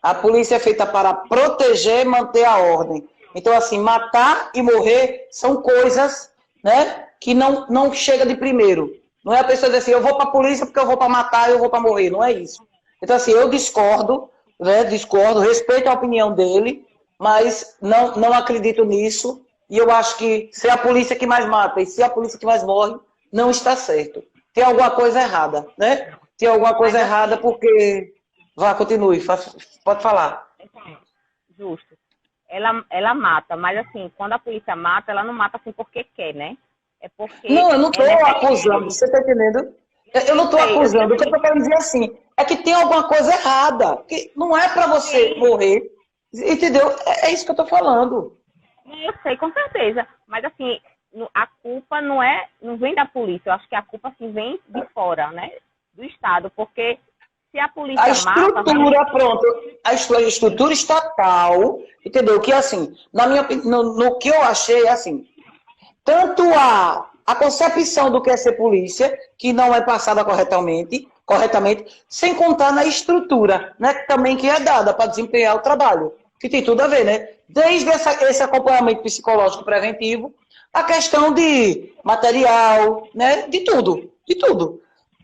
A polícia é feita para proteger e manter a ordem. Então, assim, matar e morrer são coisas, né, que não chega de primeiro. Não é a pessoa dizer assim, eu vou para a polícia porque eu vou para matar, eu vou para morrer. Não é isso. Então, assim, eu discordo, né, respeito a opinião dele, mas não acredito nisso. E eu acho que se é a polícia que mais mata e se é a polícia que mais morre, não está certo. Tem alguma coisa errada, né? Tem alguma coisa Mas errada assim, porque... Vá, continue, pode falar. justo. Ela mata, mas assim, quando a polícia mata, ela não mata assim porque quer, né? É porque Não, eu não estou é acusando, necessário. você está entendendo? Eu não Eu estou sei, eu sei acusando, o que eu assim. estou querendo dizer assim, é que tem alguma coisa errada, que não é para você Sim, morrer, entendeu? É isso que eu estou falando. eu sei, com certeza. Mas assim, a culpa não vem da polícia. Eu acho que a culpa assim, vem de fora, né? Do Estado. Porque se a A polícia mata, estrutura, pronto, a estrutura estatal, entendeu? Que assim, na minha, no que eu achei, assim, tanto a concepção do que é ser polícia, que não é passada corretamente, sem contar na estrutura, né, também que é dada para desempenhar o trabalho, que tem tudo a ver, né? Desde esse acompanhamento psicológico preventivo, a questão de material, né, de tudo.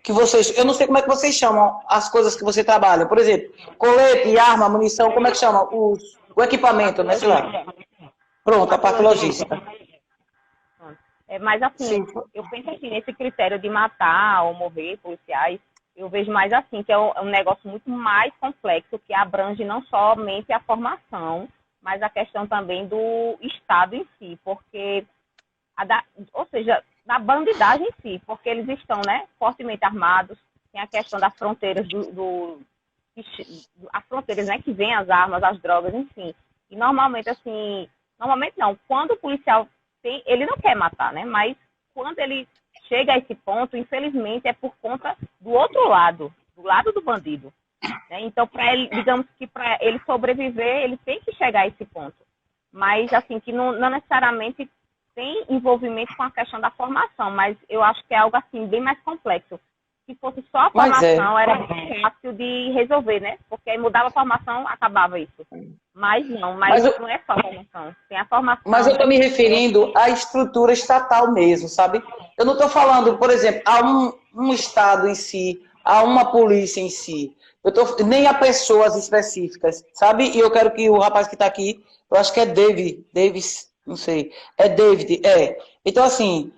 Que vocês, eu não sei como é que vocês chamam as coisas que você trabalha, por exemplo, colete, arma, munição, como é que chama? O equipamento, né, sei lá. patologia. Pronto, a parte Patologia. logística. Mas assim, Sim. eu penso assim, nesse critério de matar ou morrer policiais, eu vejo mais assim, que é um negócio muito mais complexo, que abrange não somente a formação, mas a questão também do Estado em si, porque, ou seja, da bandidagem em si, porque eles estão, né, fortemente armados, tem a questão das fronteiras as fronteiras, né, que vem as armas, as drogas, enfim. E normalmente, assim, normalmente não, quando o policial ele não quer matar, né, mas quando ele chega a esse ponto, infelizmente, é por conta do outro lado, do lado do bandido. Né? Então, para ele, digamos que para ele sobreviver, ele tem que chegar a esse ponto. Mas, assim, que não necessariamente tem envolvimento com a questão da formação, mas eu acho que é algo, assim, bem mais complexo. Se fosse só a Mas é. formação, era fácil de resolver, né? Porque aí mudava a formação, acabava isso. Mas Mas, não é só a formação. Tem a mas formação, eu estou né? me referindo à estrutura estatal mesmo, sabe? Eu não estou falando, por exemplo, a um Estado em si, a uma polícia em si. Nem a pessoas específicas, sabe? E eu quero que o rapaz que está aqui, eu acho que é Davis, não sei. É David, é. Então, assim,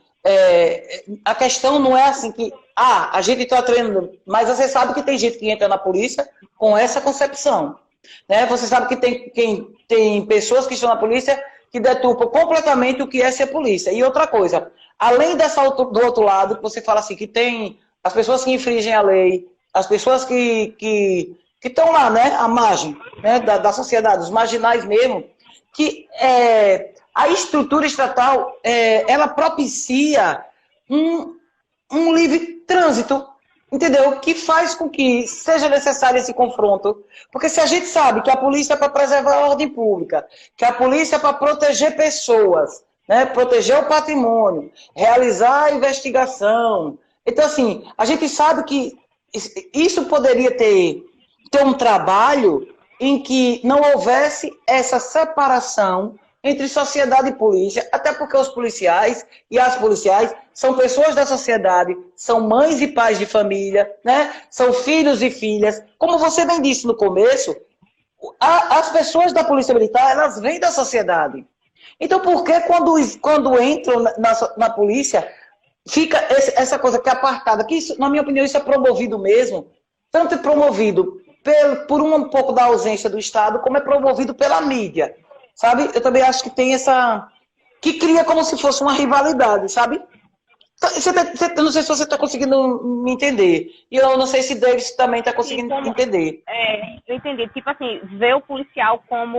a questão não é assim que, a gente está treinando, mas você sabe que tem gente que entra na polícia com essa concepção. Né? Você sabe que tem pessoas que estão na polícia que deturpam completamente o que é ser polícia. E outra coisa, além do outro lado, que você fala assim, que tem as pessoas que infringem a lei, as pessoas que estão lá, né, à margem, né, da sociedade, os marginais mesmo, que a estrutura estatal, ela propicia um, um livre trânsito, entendeu? Que faz com que seja necessário esse confronto. Porque se a gente sabe que a polícia é para preservar a ordem pública, que a polícia é para proteger pessoas, né? Proteger o patrimônio, realizar a investigação. Então, assim, a gente sabe que isso poderia ter um trabalho em que não houvesse essa separação entre sociedade e polícia, até porque os policiais e as policiais são pessoas da sociedade, são mães e pais de família, né? São filhos e filhas. Como você bem disse no começo, as pessoas da polícia militar, elas vêm da sociedade. Então, por que quando entram na polícia, fica essa coisa que é apartada? Que isso, na minha opinião, isso é promovido mesmo, tanto é promovido por um pouco da ausência do Estado, como é promovido pela mídia. Sabe? Eu também acho que tem essa... que cria como se fosse uma rivalidade, sabe? Eu não sei se você está conseguindo me entender. E eu não sei se Davis também está Sim, conseguindo entender. eu entendi. Tipo assim, ver o policial como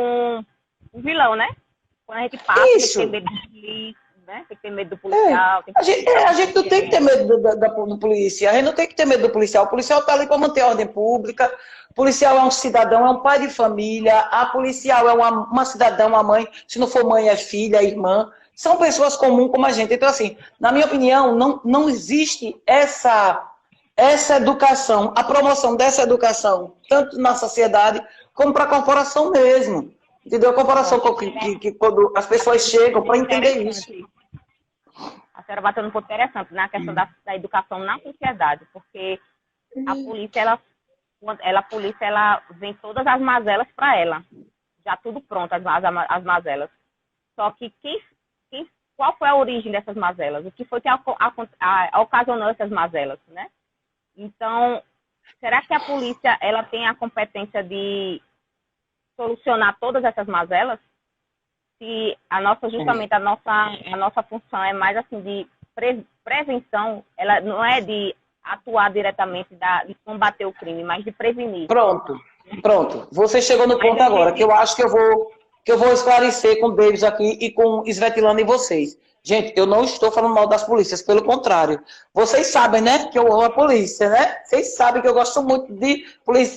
um vilão, né? Quando a gente passa, tem que ter Isso. medo do polícia, né? Tem que ter medo do policial, tem A que gente, ter a gente não tem que ter medo do polícia. A gente não tem que ter medo do policial. O policial está ali para manter a ordem pública. O policial é um cidadão, é um pai de família. A policial é uma cidadã, uma mãe. Se não for mãe, é filha, é irmã. São pessoas comuns como a gente. Então, assim, na minha opinião, não existe essa educação, a promoção dessa educação, tanto na sociedade como para a corporação mesmo. Entendeu? A corporação que quando as pessoas chegam para entender isso. interessante. A senhora bateu num ponto interessante na questão da educação na sociedade, porque a polícia, ela vem todas as mazelas para ela. já tudo pronto, as mazelas. Só que qual foi a origem dessas mazelas? O que foi que ocasionou essas mazelas, né? Então, será que a polícia ela tem a competência de solucionar todas essas mazelas? Se justamente a nossa função é mais assim de prevenção, ela não é de atuar diretamente, de combater o crime, mas de prevenir. Pronto. Você chegou no ponto agora, que eu acho que eu vou esclarecer com o Davis aqui e com Svetlana e vocês. Gente, eu não estou falando mal das polícias, pelo contrário. Vocês sabem, né, que eu amo a polícia, né? Vocês sabem que eu gosto muito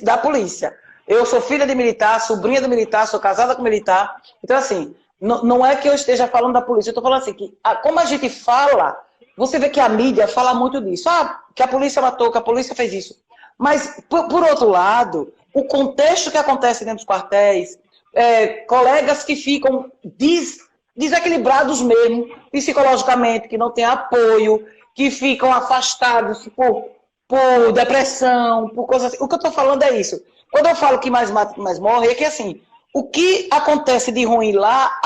da polícia. Eu sou filha de militar, sobrinha do militar, sou casada com militar. Então, assim, não é que eu esteja falando da polícia, eu estou falando assim, que como a gente fala, você vê que a mídia fala muito disso. Que a polícia matou, que a polícia fez isso. Mas, por outro lado, o contexto que acontece dentro dos quartéis, colegas que ficam desequilibrados mesmo, psicologicamente, que não têm apoio, que ficam afastados por depressão, por coisas assim. O que eu estou falando é isso. Quando eu falo que mais mata, mais morre, é que assim, o que acontece de ruim lá,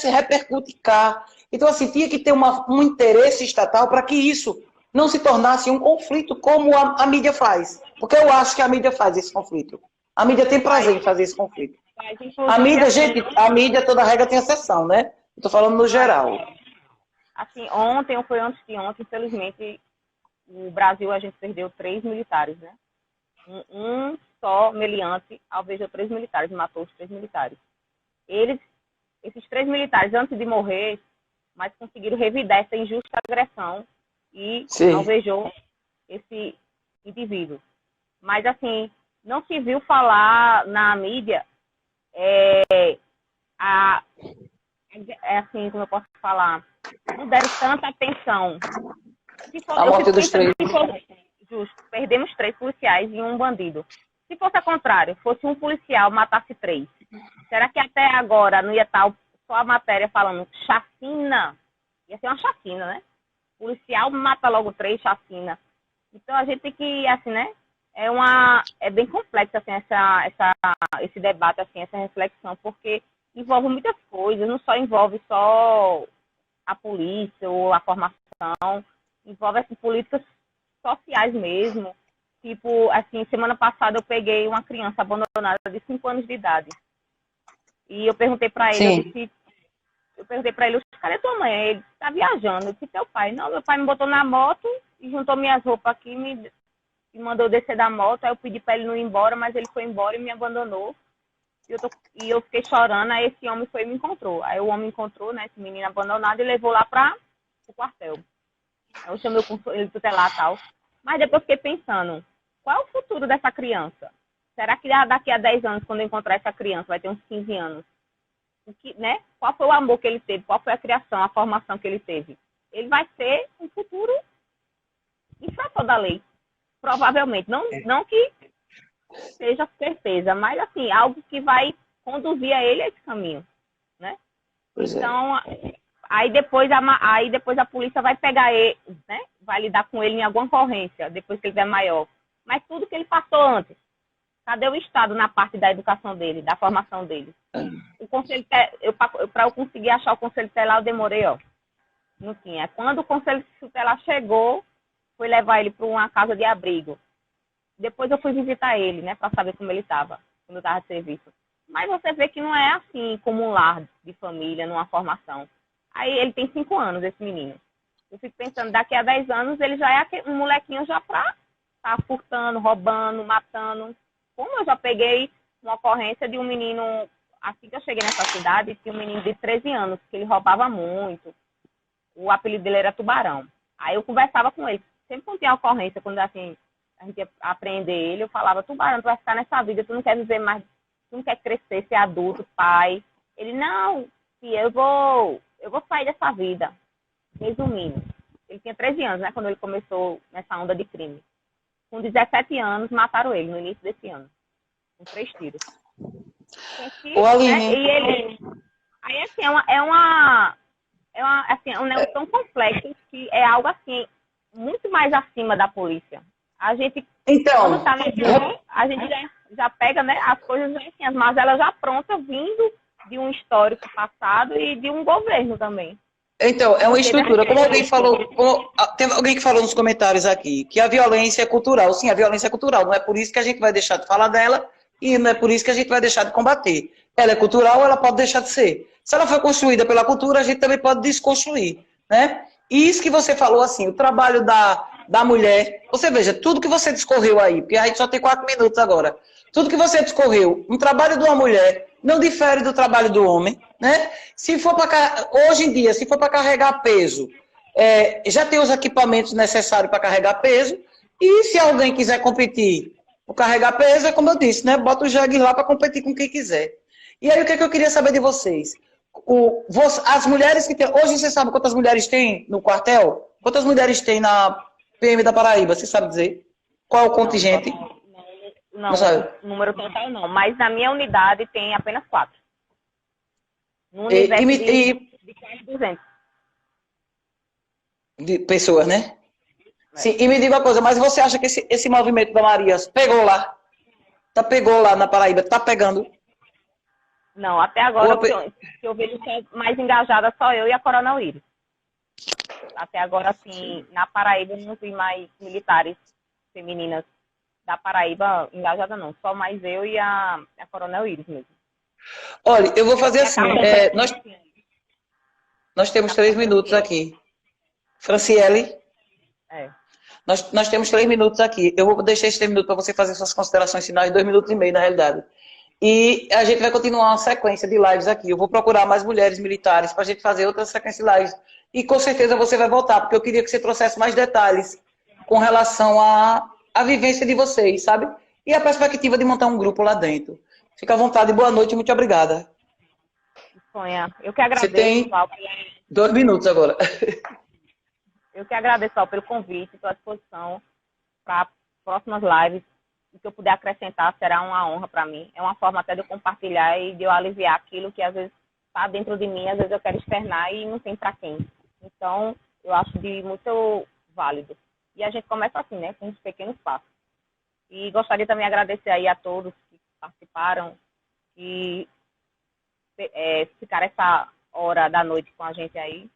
repercute cá. Então, assim, tinha que ter um interesse estatal para que isso não se tornasse um conflito como a mídia faz. Porque eu acho que a mídia faz esse conflito. A mídia tem prazer em fazer esse conflito. A mídia, gente, a mídia, toda regra tem exceção, né? Estou falando no geral. Assim, ontem, ou foi antes de ontem, infelizmente, no Brasil a gente perdeu 3 militares, né? Um só meliante alvejou 3 militares, matou os 3 militares. Esses 3 militares, antes de morrer, mas conseguiram revidar essa injusta agressão e alvejou esse indivíduo. Mas, assim, não se viu falar na mídia, assim, como eu posso falar, não deram tanta atenção. A morte dos 3. Justo, perdemos 3 policiais e um bandido. Se fosse ao contrário, fosse um policial matasse 3, será que até agora não ia estar só a matéria falando chacina? Ia ser uma chacina, né? O policial mata logo 3, chacina. Então a gente tem que, assim, né? É bem complexo, assim, esse debate, assim, essa reflexão, porque envolve muitas coisas, não só envolve só a polícia ou a formação, envolve, assim, políticas sociais mesmo. Tipo, assim, semana passada eu peguei uma criança abandonada de 5 anos de idade. E eu perguntei para ele, cadê tua mãe? Ele tá viajando. Eu disse, teu pai? Não, meu pai me botou na moto e juntou minhas roupas aqui, me mandou descer da moto. Aí eu pedi para ele não ir embora, mas ele foi embora e me abandonou. E eu fiquei chorando, aí esse homem foi e me encontrou. Aí o homem encontrou, né, esse menino abandonado e levou lá para o quartel. Aí eu chamei o conselho tutelar e tal. Mas depois eu fiquei pensando, qual é o futuro dessa criança? Será que daqui a 10 anos, quando eu encontrar essa criança, vai ter uns 15 anos? Né? Qual foi o amor que ele teve? Qual foi a criação, a formação que ele teve? Ele vai ser um futuro infrator da lei. Provavelmente. Não que seja certeza, mas assim, algo que vai conduzir a ele a esse caminho. Né? Então, aí depois a polícia vai pegar ele, né? Vai lidar com ele em alguma ocorrência, depois que ele é maior. Mas tudo que ele passou antes, cadê o Estado na parte da educação dele, da formação dele? O conselho, para eu conseguir achar o conselho tutelar, eu demorei, não tinha. Quando o conselho tutelar chegou, foi levar ele para uma casa de abrigo. Depois eu fui visitar ele, né, para saber como ele estava, quando eu estava de serviço. Mas você vê que não é assim como um lar de família, numa formação. Aí ele tem 5 anos, esse menino. Eu fico pensando, daqui a 10 anos ele já é um molequinho já para estar furtando, roubando, matando. Como eu já peguei uma ocorrência de um menino, assim que eu cheguei nessa cidade, tinha um menino de 13 anos, que ele roubava muito. O apelido dele era Tubarão. Aí eu conversava com ele. Sempre quando tinha ocorrência, quando assim, a gente ia apreender ele, eu falava, Tubarão, tu vai ficar nessa vida, tu não quer viver mais, tu não quer crescer, ser adulto, pai. Ele, não, filha, eu vou sair dessa vida. Resumindo, ele tinha 13 anos, né, quando ele começou nessa onda de crime. Com 17 anos, mataram ele no início desse ano. Com 3 tiros. Aline. Né? E ele... Aí, assim, assim, é um negócio tão complexo que é algo, assim, muito mais acima da polícia. A gente, então, quando tá no jogo, a gente já pega, né, as coisas, assim, as mazelas já prontas, vindo de um histórico passado e de um governo também. Então, é uma estrutura. Como alguém falou, teve alguém que falou nos comentários aqui, que a violência é cultural. Sim, a violência é cultural. Não é por isso que a gente vai deixar de falar dela e não é por isso que a gente vai deixar de combater. Ela é cultural, ela pode deixar de ser. Se ela foi construída pela cultura, a gente também pode desconstruir, né? E isso que você falou, assim, o trabalho da mulher. Você veja, tudo que você discorreu aí, porque a gente só tem 4 minutos agora. Tudo que você discorreu, um trabalho de uma mulher não difere do trabalho do homem, né? Se for para hoje em dia, se for para carregar peso, já tem os equipamentos necessários para carregar peso. E se alguém quiser competir por carregar peso, é como eu disse, né? Bota o jegue lá para competir com quem quiser. E aí o que eu queria saber de vocês? As mulheres que tem. Hoje você sabe quantas mulheres tem no quartel? Quantas mulheres tem na PM da Paraíba? Você sabe dizer? Qual é o contingente? Não, número total não. Mas na minha unidade tem apenas 4. No universo de quase 200. De pessoas, né? Sim, e me diga uma coisa, mas você acha que esse movimento da Maria pegou lá? Pegou lá na Paraíba? Tá pegando? Não, até agora que eu vejo que é mais engajada só eu e a Coronel Iris. Até agora, assim, na Paraíba não vi mais militares femininas da Paraíba engajada não. Só mais eu e a Coronel Iris mesmo. Olha, eu vou fazer assim. Nós temos 3 minutos aqui. Franciele? Nós temos 3 minutos aqui. Eu vou deixar esses 3 minutos para você fazer suas considerações finais, 2 minutos e meio, na realidade. E a gente vai continuar uma sequência de lives aqui. Eu vou procurar mais mulheres militares para a gente fazer outra sequência de lives. E com certeza você vai voltar, porque eu queria que você trouxesse mais detalhes com relação à vivência de vocês, sabe? E a perspectiva de montar um grupo lá dentro. Fica à vontade, boa noite e muito obrigada. Sonha, eu que agradeço. Você tem 2 minutos agora. Eu que agradeço, Val, pelo convite, estou à disposição para próximas lives. O que eu puder acrescentar será uma honra para mim. É uma forma até de eu compartilhar e de eu aliviar aquilo que às vezes está dentro de mim, às vezes eu quero externar e não tem para quem. Então, eu acho de muito válido. E a gente começa assim, né, com uns pequenos passos. E gostaria também de agradecer aí a todos que participaram e ficaram essa hora da noite com a gente aí.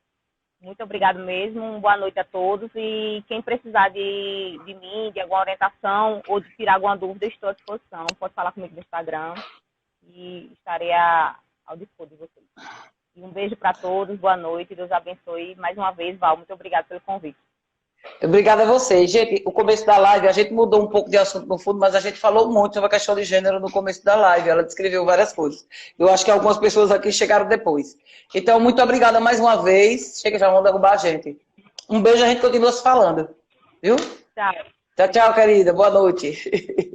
Muito obrigado mesmo, boa noite a todos. E quem precisar de mim, de alguma orientação ou de tirar alguma dúvida, estou à disposição. Pode falar comigo no Instagram e estarei ao dispor de vocês. E um beijo para todos, boa noite, Deus abençoe. Mais uma vez, Val, muito obrigada pelo convite. Obrigada a vocês. Gente, o começo da live, a gente mudou um pouco de assunto no fundo, mas a gente falou muito sobre a questão de gênero no começo da live. Ela descreveu várias coisas. Eu acho que algumas pessoas aqui chegaram depois. Então, muito obrigada mais uma vez. Chega, já vão derrubar a gente. Um beijo, a gente continua se falando. Viu? Tchau. Tchau, tchau, querida. Boa noite.